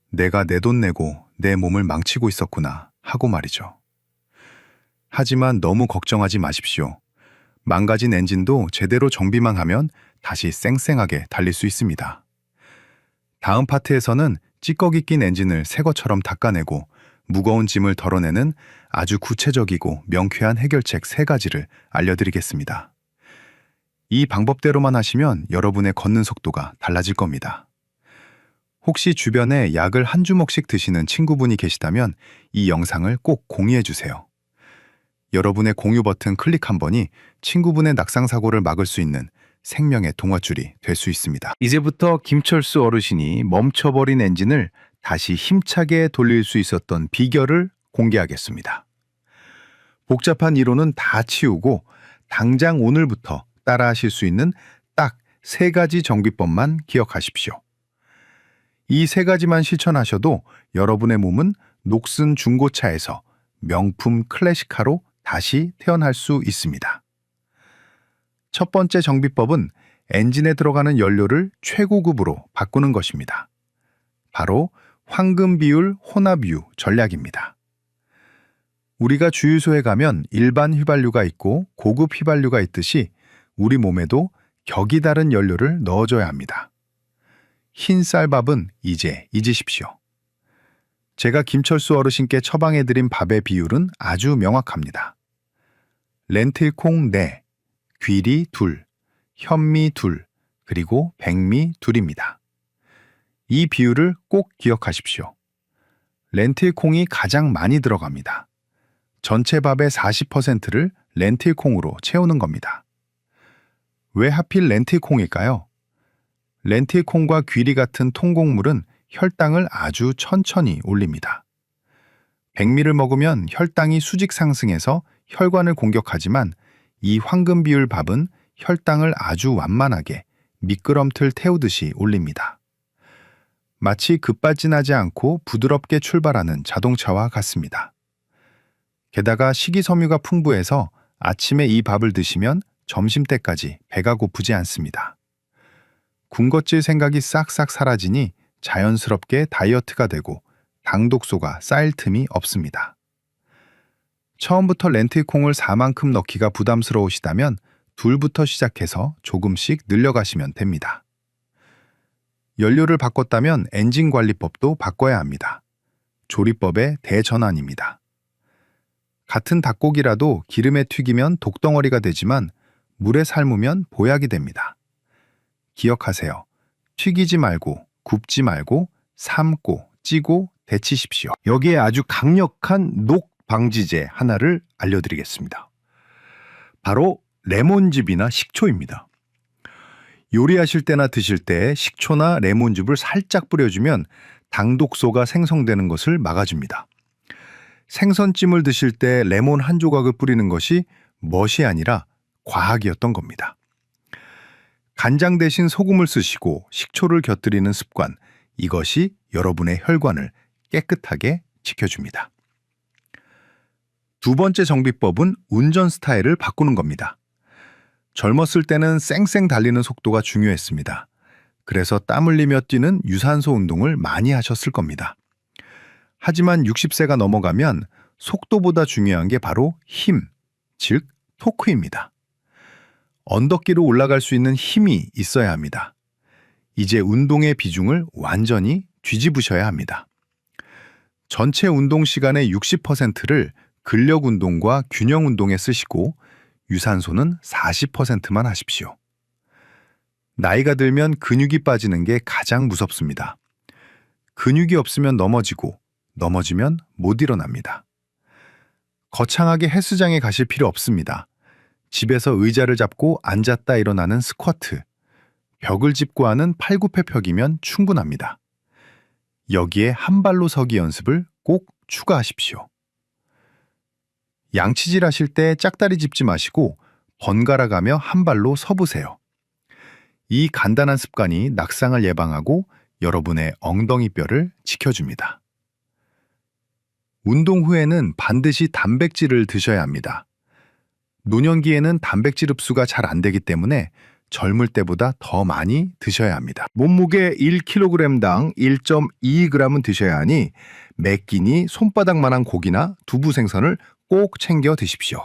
내가 내 돈 내고 내 몸을 망치고 있었구나 하고 말이죠. 하지만 너무 걱정하지 마십시오. 망가진 엔진도 제대로 정비만 하면 다시 쌩쌩하게 달릴 수 있습니다. 다음 파트에서는 찌꺼기 낀 엔진을 새 것처럼 닦아내고 무거운 짐을 덜어내는 아주 구체적이고 명쾌한 해결책 3가지를 알려드리겠습니다. 이 방법대로만 하시면 여러분의 걷는 속도가 달라질 겁니다. 혹시 주변에 약을 한 주먹씩 드시는 친구분이 계시다면 이 영상을 꼭 공유해 주세요. 여러분의 공유 버튼 클릭 한 번이 친구분의 낙상사고를 막을 수 있는 생명의 동화줄이 될 수 있습니다. 이제부터 김철수 어르신이 멈춰버린 엔진을 다시 힘차게 돌릴 수 있었던 비결을 공개하겠습니다. 복잡한 이론은 다 치우고 당장 오늘부터 따라하실 수 있는 딱 3가지 정비법만 기억하십시오. 이 3가지만 실천하셔도 여러분의 몸은 녹슨 중고차에서 명품 클래식카로 다시 태어날 수 있습니다. 첫 번째 정비법은 엔진에 들어가는 연료를 최고급으로 바꾸는 것입니다. 바로 황금 비율 혼합유 전략입니다. 우리가 주유소에 가면 일반 휘발유가 있고 고급 휘발유가 있듯이 우리 몸에도 격이 다른 연료를 넣어줘야 합니다. 흰 쌀밥은 이제 잊으십시오. 제가 김철수 어르신께 처방해드린 밥의 비율은 아주 명확합니다. 렌틸콩 4, 귀리 2, 현미 2, 그리고 백미 2입니다. 이 비율을 꼭 기억하십시오. 렌틸콩이 가장 많이 들어갑니다. 전체 밥의 40%를 렌틸콩으로 채우는 겁니다. 왜 하필 렌틸콩일까요? 렌틸콩과 귀리 같은 통곡물은 혈당을 아주 천천히 올립니다. 백미를 먹으면 혈당이 수직 상승해서 혈관을 공격하지만 이 황금 비율 밥은 혈당을 아주 완만하게 미끄럼틀 태우듯이 올립니다. 마치 급발진하지 않고 부드럽게 출발하는 자동차와 같습니다. 게다가 식이섬유가 풍부해서 아침에 이 밥을 드시면 점심때까지 배가 고프지 않습니다. 군것질 생각이 싹싹 사라지니 자연스럽게 다이어트가 되고 당독소가 쌓일 틈이 없습니다. 처음부터 렌틸콩을 4만큼 넣기가 부담스러우시다면 2부터 시작해서 조금씩 늘려가시면 됩니다. 연료를 바꿨다면 엔진 관리법도 바꿔야 합니다. 조리법의 대전환입니다. 같은 닭고기라도 기름에 튀기면 독덩어리가 되지만 물에 삶으면 보약이 됩니다. 기억하세요. 튀기지 말고 굽지 말고 삶고 찌고 데치십시오. 여기에 아주 강력한 녹 방지제 하나를 알려드리겠습니다. 바로 레몬즙이나 식초입니다. 요리하실 때나 드실 때 식초나 레몬즙을 살짝 뿌려주면 당독소가 생성되는 것을 막아줍니다. 생선찜을 드실 때 레몬 한 조각을 뿌리는 것이 멋이 아니라 과학이었던 겁니다. 간장 대신 소금을 쓰시고 식초를 곁들이는 습관, 이것이 여러분의 혈관을 깨끗하게 지켜줍니다. 2번째 정비법은 운전 스타일을 바꾸는 겁니다. 젊었을 때는 쌩쌩 달리는 속도가 중요했습니다. 그래서 땀 흘리며 뛰는 유산소 운동을 많이 하셨을 겁니다. 하지만 60세가 넘어가면 속도보다 중요한 게 바로 힘, 즉 토크입니다. 언덕길로 올라갈 수 있는 힘이 있어야 합니다. 이제 운동의 비중을 완전히 뒤집으셔야 합니다. 전체 운동 시간의 60%를 근력 운동과 균형 운동에 쓰시고 유산소는 40%만 하십시오. 나이가 들면 근육이 빠지는 게 가장 무섭습니다. 근육이 없으면 넘어지고 넘어지면 못 일어납니다. 거창하게 헬스장에 가실 필요 없습니다. 집에서 의자를 잡고 앉았다 일어나는 스쿼트, 벽을 짚고 하는 팔굽혀펴기면 충분합니다. 여기에 한 발로 서기 연습을 꼭 추가하십시오. 양치질 하실 때 짝다리 짚지 마시고 번갈아 가며 한 발로 서보세요. 이 간단한 습관이 낙상을 예방하고 여러분의 엉덩이 뼈를 지켜줍니다. 운동 후에는 반드시 단백질을 드셔야 합니다. 노년기에는 단백질 흡수가 잘 안 되기 때문에 젊을 때보다 더 많이 드셔야 합니다. 몸무게 1kg당 1.2g은 드셔야 하니 매 끼니 손바닥만한 고기나 두부 생선을 꼭 챙겨 드십시오.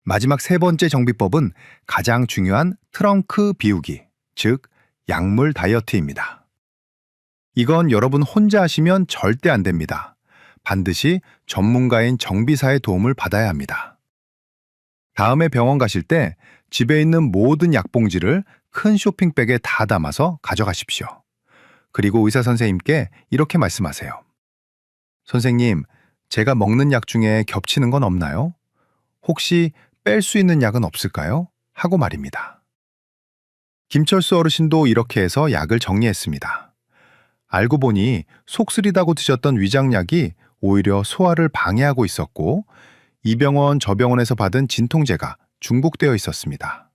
마지막 세 번째 정비법은 가장 중요한 트렁크 비우기, 즉 약물 다이어트입니다. 이건 여러분 혼자 하시면 절대 안 됩니다. 반드시 전문가인 정비사의 도움을 받아야 합니다. 다음에 병원 가실 때 집에 있는 모든 약봉지를 큰 쇼핑백에 다 담아서 가져가십시오. 그리고 의사 선생님께 이렇게 말씀하세요. 선생님, 제가 먹는 약 중에 겹치는 건 없나요? 혹시 뺄 수 있는 약은 없을까요? 하고 말입니다. 김철수 어르신도 이렇게 해서 약을 정리했습니다. 알고 보니 속 쓰리다고 드셨던 위장약이 오히려 소화를 방해하고 있었고 이 병원 저 병원에서 받은 진통제가 중복되어 있었습니다.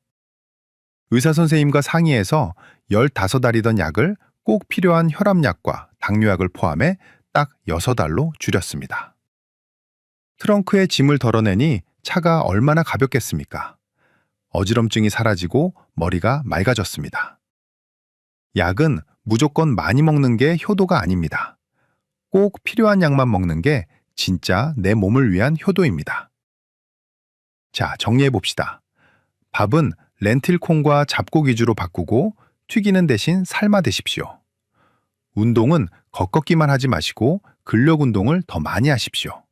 의사 선생님과 상의해서 15알이던 약을 꼭 필요한 혈압약과 당뇨약을 포함해 딱 6알로 줄였습니다. 트렁크에 짐을 덜어내니 차가 얼마나 가볍겠습니까? 어지럼증이 사라지고 머리가 맑아졌습니다. 약은 무조건 많이 먹는 게 효도가 아닙니다. 꼭 필요한 약만 먹는 게 진짜 내 몸을 위한 효도입니다. 자, 정리해 봅시다. 밥은 렌틸콩과 잡곡 위주로 바꾸고 튀기는 대신 삶아 드십시오. 운동은 걷기만 하지 마시고 근력 운동을 더 많이 하십시오.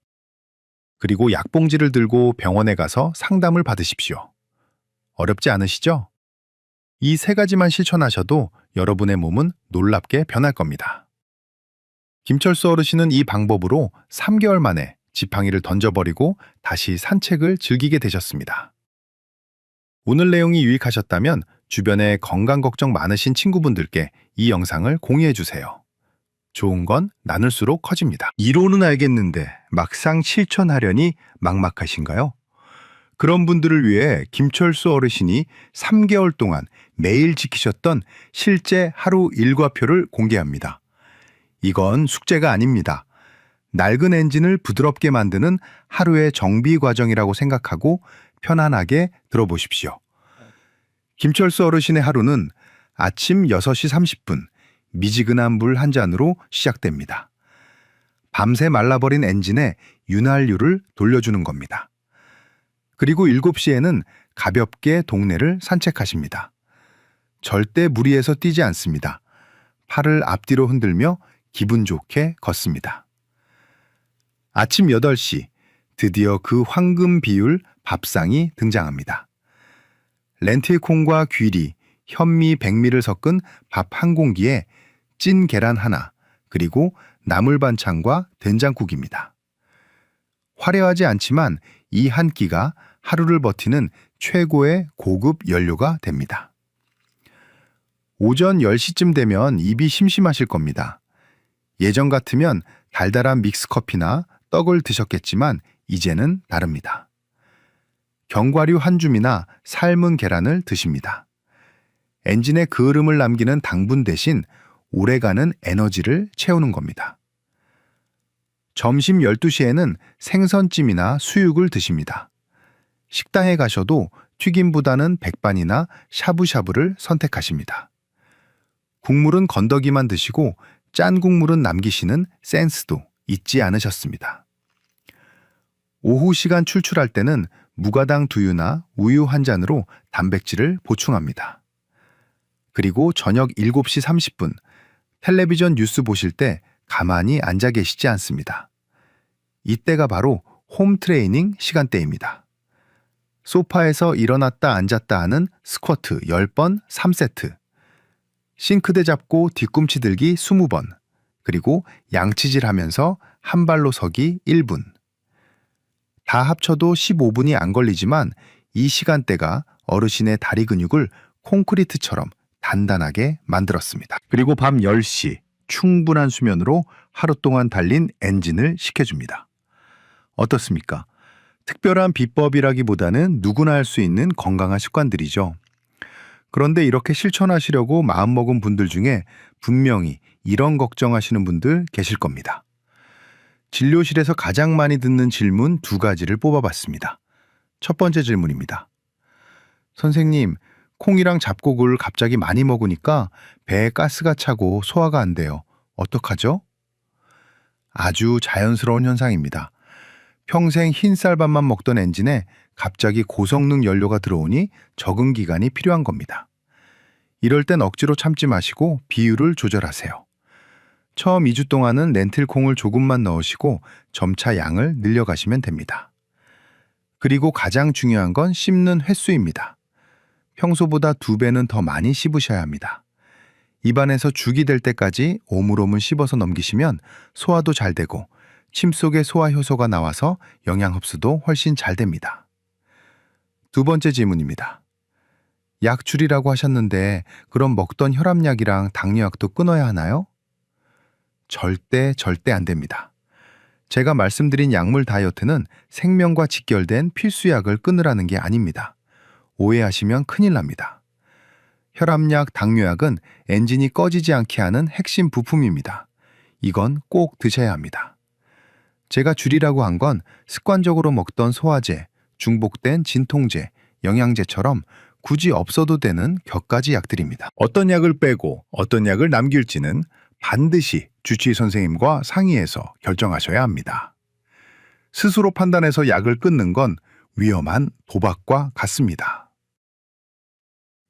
그리고 약봉지를 들고 병원에 가서 상담을 받으십시오. 어렵지 않으시죠? 이 3가지만 실천하셔도 여러분의 몸은 놀랍게 변할 겁니다. 김철수 어르신은 이 방법으로 3개월 만에 지팡이를 던져버리고 다시 산책을 즐기게 되셨습니다. 오늘 내용이 유익하셨다면 주변에 건강 걱정 많으신 친구분들께 이 영상을 공유해 주세요. 좋은 건 나눌수록 커집니다. 이론은 알겠는데 막상 실천하려니 막막하신가요? 그런 분들을 위해 김철수 어르신이 3개월 동안 매일 지키셨던 실제 하루 일과표를 공개합니다. 이건 숙제가 아닙니다. 낡은 엔진을 부드럽게 만드는 하루의 정비 과정이라고 생각하고 편안하게 들어보십시오. 김철수 어르신의 하루는 아침 6시 30분 미지근한 물 한 잔으로 시작됩니다. 밤새 말라버린 엔진에 윤활유를 돌려주는 겁니다. 그리고 7시에는 가볍게 동네를 산책하십니다. 절대 무리해서 뛰지 않습니다. 팔을 앞뒤로 흔들며 기분 좋게 걷습니다. 아침 8시 드디어 그 황금 비율 밥상이 등장합니다. 렌틸콩과 귀리, 현미, 백미를 섞은 밥 한 공기에 찐 계란 하나, 그리고 나물 반찬과 된장국입니다. 화려하지 않지만 이 한 끼가 하루를 버티는 최고의 고급 연료가 됩니다. 오전 10시쯤 되면 입이 심심하실 겁니다. 예전 같으면 달달한 믹스커피나 떡을 드셨겠지만 이제는 다릅니다. 견과류 한 줌이나 삶은 계란을 드십니다. 엔진에 그을음을 남기는 당분 대신 오래가는 에너지를 채우는 겁니다. 점심 12시에는 생선찜이나 수육을 드십니다. 식당에 가셔도 튀김보다는 백반이나 샤브샤브를 선택하십니다. 국물은 건더기만 드시고 짠 국물은 남기시는 센스도 잊지 않으셨습니다. 오후 시간 출출할 때는 무가당 두유나 우유 한 잔으로 단백질을 보충합니다. 그리고 저녁 7시 30분 텔레비전 뉴스 보실 때 가만히 앉아 계시지 않습니다. 이때가 바로 홈 트레이닝 시간대입니다. 소파에서 일어났다 앉았다 하는 스쿼트 10번 3세트, 싱크대 잡고 뒤꿈치 들기 20번, 그리고 양치질하면서 한 발로 서기 1분. 다 합쳐도 15분이 안 걸리지만 이 시간대가 어르신의 다리 근육을 콘크리트처럼 단단하게 만들었습니다. 그리고 밤 10시 충분한 수면으로 하루 동안 달린 엔진을 식혀줍니다. 어떻습니까? 특별한 비법이라기보다는 누구나 할 수 있는 건강한 습관들이죠. 그런데 이렇게 실천하시려고 마음먹은 분들 중에 분명히 이런 걱정하시는 분들 계실 겁니다. 진료실에서 가장 많이 듣는 질문 2가지를 뽑아봤습니다. 첫 번째 질문입니다. 선생님, 콩이랑 잡곡을 갑자기 많이 먹으니까 배에 가스가 차고 소화가 안 돼요. 어떡하죠? 아주 자연스러운 현상입니다. 평생 흰쌀밥만 먹던 엔진에 갑자기 고성능 연료가 들어오니 적응 기간이 필요한 겁니다. 이럴 땐 억지로 참지 마시고 비율을 조절하세요. 처음 2주 동안은 렌틸콩을 조금만 넣으시고 점차 양을 늘려가시면 됩니다. 그리고 가장 중요한 건 씹는 횟수입니다. 평소보다 2배는 더 많이 씹으셔야 합니다. 입안에서 죽이 될 때까지 오물오물 씹어서 넘기시면 소화도 잘 되고 침 속에 소화 효소가 나와서 영양 흡수도 훨씬 잘 됩니다. 2번째 질문입니다. 약 줄이라고 하셨는데 그럼 먹던 혈압약이랑 당뇨약도 끊어야 하나요? 절대 안 됩니다. 제가 말씀드린 약물 다이어트는 생명과 직결된 필수약을 끊으라는 게 아닙니다. 오해하시면 큰일 납니다. 혈압약, 당뇨약은 엔진이 꺼지지 않게 하는 핵심 부품입니다. 이건 꼭 드셔야 합니다. 제가 줄이라고 한 건 습관적으로 먹던 소화제, 중복된 진통제, 영양제처럼 굳이 없어도 되는 격가지 약들입니다. 어떤 약을 빼고 어떤 약을 남길지는 반드시 주치의 선생님과 상의해서 결정하셔야 합니다. 스스로 판단해서 약을 끊는 건 위험한 도박과 같습니다.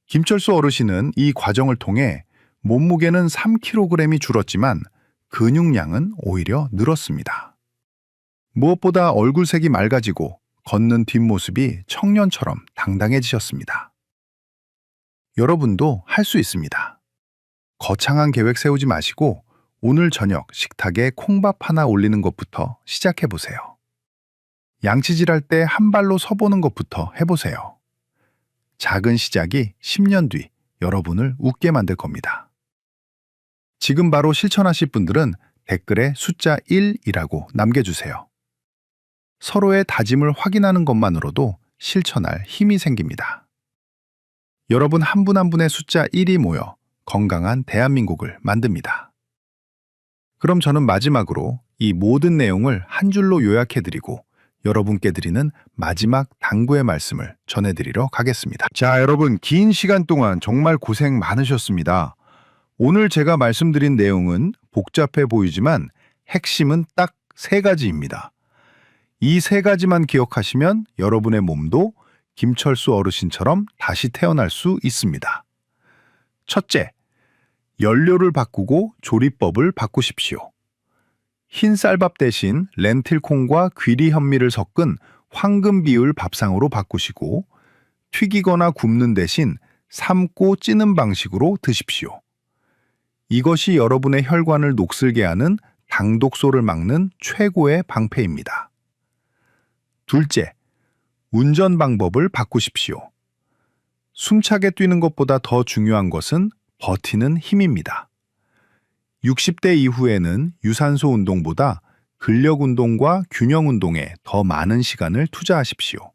김철수 어르신은 이 과정을 통해 몸무게는 3kg이 줄었지만 근육량은 오히려 늘었습니다. 무엇보다 얼굴색이 맑아지고 걷는 뒷모습이 청년처럼 당당해지셨습니다. 여러분도 할 수 있습니다. 거창한 계획 세우지 마시고 오늘 저녁 식탁에 콩밥 하나 올리는 것부터 시작해보세요. 양치질할 때 한 발로 서보는 것부터 해보세요. 작은 시작이 10년 뒤 여러분을 웃게 만들 겁니다. 지금 바로 실천하실 분들은 댓글에 숫자 1이라고 남겨주세요. 서로의 다짐을 확인하는 것만으로도 실천할 힘이 생깁니다. 여러분 한 분 한 분의 숫자 1이 모여 건강한 대한민국을 만듭니다. 그럼 저는 마지막으로 이 모든 내용을 한 줄로 요약해드리고 여러분께 드리는 마지막 당부의 말씀을 전해드리러 가겠습니다. 자, 여러분 긴 시간 동안 정말 고생 많으셨습니다. 오늘 제가 말씀드린 내용은 복잡해 보이지만 핵심은 딱 3가지입니다. 이 3가지만 기억하시면 여러분의 몸도 김철수 어르신처럼 다시 태어날 수 있습니다. 첫째, 연료를 바꾸고 조리법을 바꾸십시오. 흰 쌀밥 대신 렌틸콩과 귀리 현미를 섞은 황금 비율 밥상으로 바꾸시고 튀기거나 굽는 대신 삶고 찌는 방식으로 드십시오. 이것이 여러분의 혈관을 녹슬게 하는 당독소를 막는 최고의 방패입니다. 둘째, 운전 방법을 바꾸십시오. 숨차게 뛰는 것보다 더 중요한 것은 버티는 힘입니다. 60대 이후에는 유산소 운동보다 근력 운동과 균형 운동에 더 많은 시간을 투자하십시오.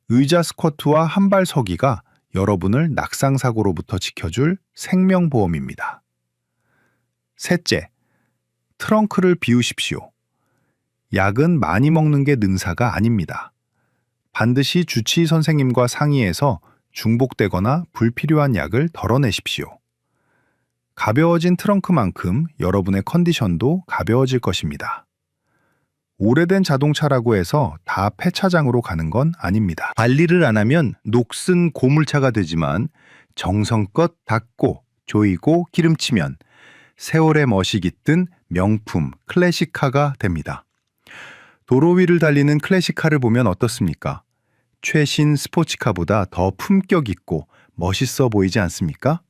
의자 스쿼트와 한발 서기가 여러분을 낙상사고로부터 지켜줄 생명보험입니다. 셋째, 트렁크를 비우십시오. 약은 많이 먹는 게 능사가 아닙니다. 반드시 주치의 선생님과 상의해서 중복되거나 불필요한 약을 덜어내십시오. 가벼워진 트렁크만큼 여러분의 컨디션도 가벼워질 것입니다. 오래된 자동차라고 해서 다 폐차장으로 가는 건 아닙니다. 관리를 안 하면 녹슨 고물차가 되지만 정성껏 닦고 조이고 기름치면 세월의 멋이 깃든 명품 클래식카가 됩니다. 도로 위를 달리는 클래식카를 보면 어떻습니까? 최신 스포츠카보다 더 품격 있고 멋있어 보이지 않습니까?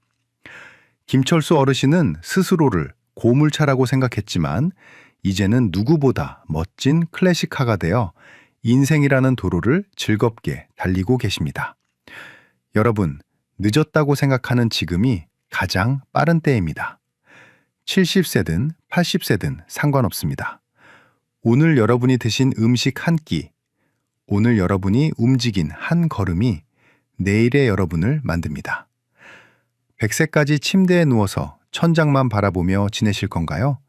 김철수 어르신은 스스로를 고물차라고 생각했지만 이제는 누구보다 멋진 클래식카가 되어 인생이라는 도로를 즐겁게 달리고 계십니다. 여러분, 늦었다고 생각하는 지금이 가장 빠른 때입니다. 70세든 80세든 상관없습니다. 오늘 여러분이 드신 음식 한 끼, 오늘 여러분이 움직인 한 걸음이 내일의 여러분을 만듭니다. 100세까지 침대에 누워서 천장만 바라보며 지내실 건가요?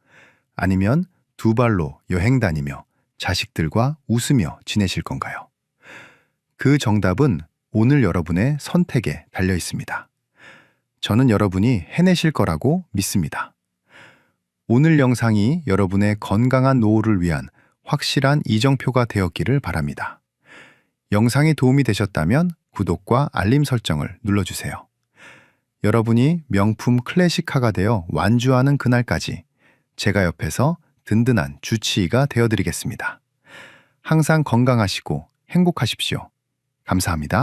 아니면 두 발로 여행 다니며 자식들과 웃으며 지내실 건가요? 그 정답은 오늘 여러분의 선택에 달려 있습니다. 저는 여러분이 해내실 거라고 믿습니다. 오늘 영상이 여러분의 건강한 노후를 위한 확실한 이정표가 되었기를 바랍니다. 영상이 도움이 되셨다면 구독과 알림 설정을 눌러주세요. 여러분이 명품 클래식카가 되어 완주하는 그날까지 제가 옆에서 든든한 주치의가 되어드리겠습니다. 항상 건강하시고 행복하십시오. 감사합니다.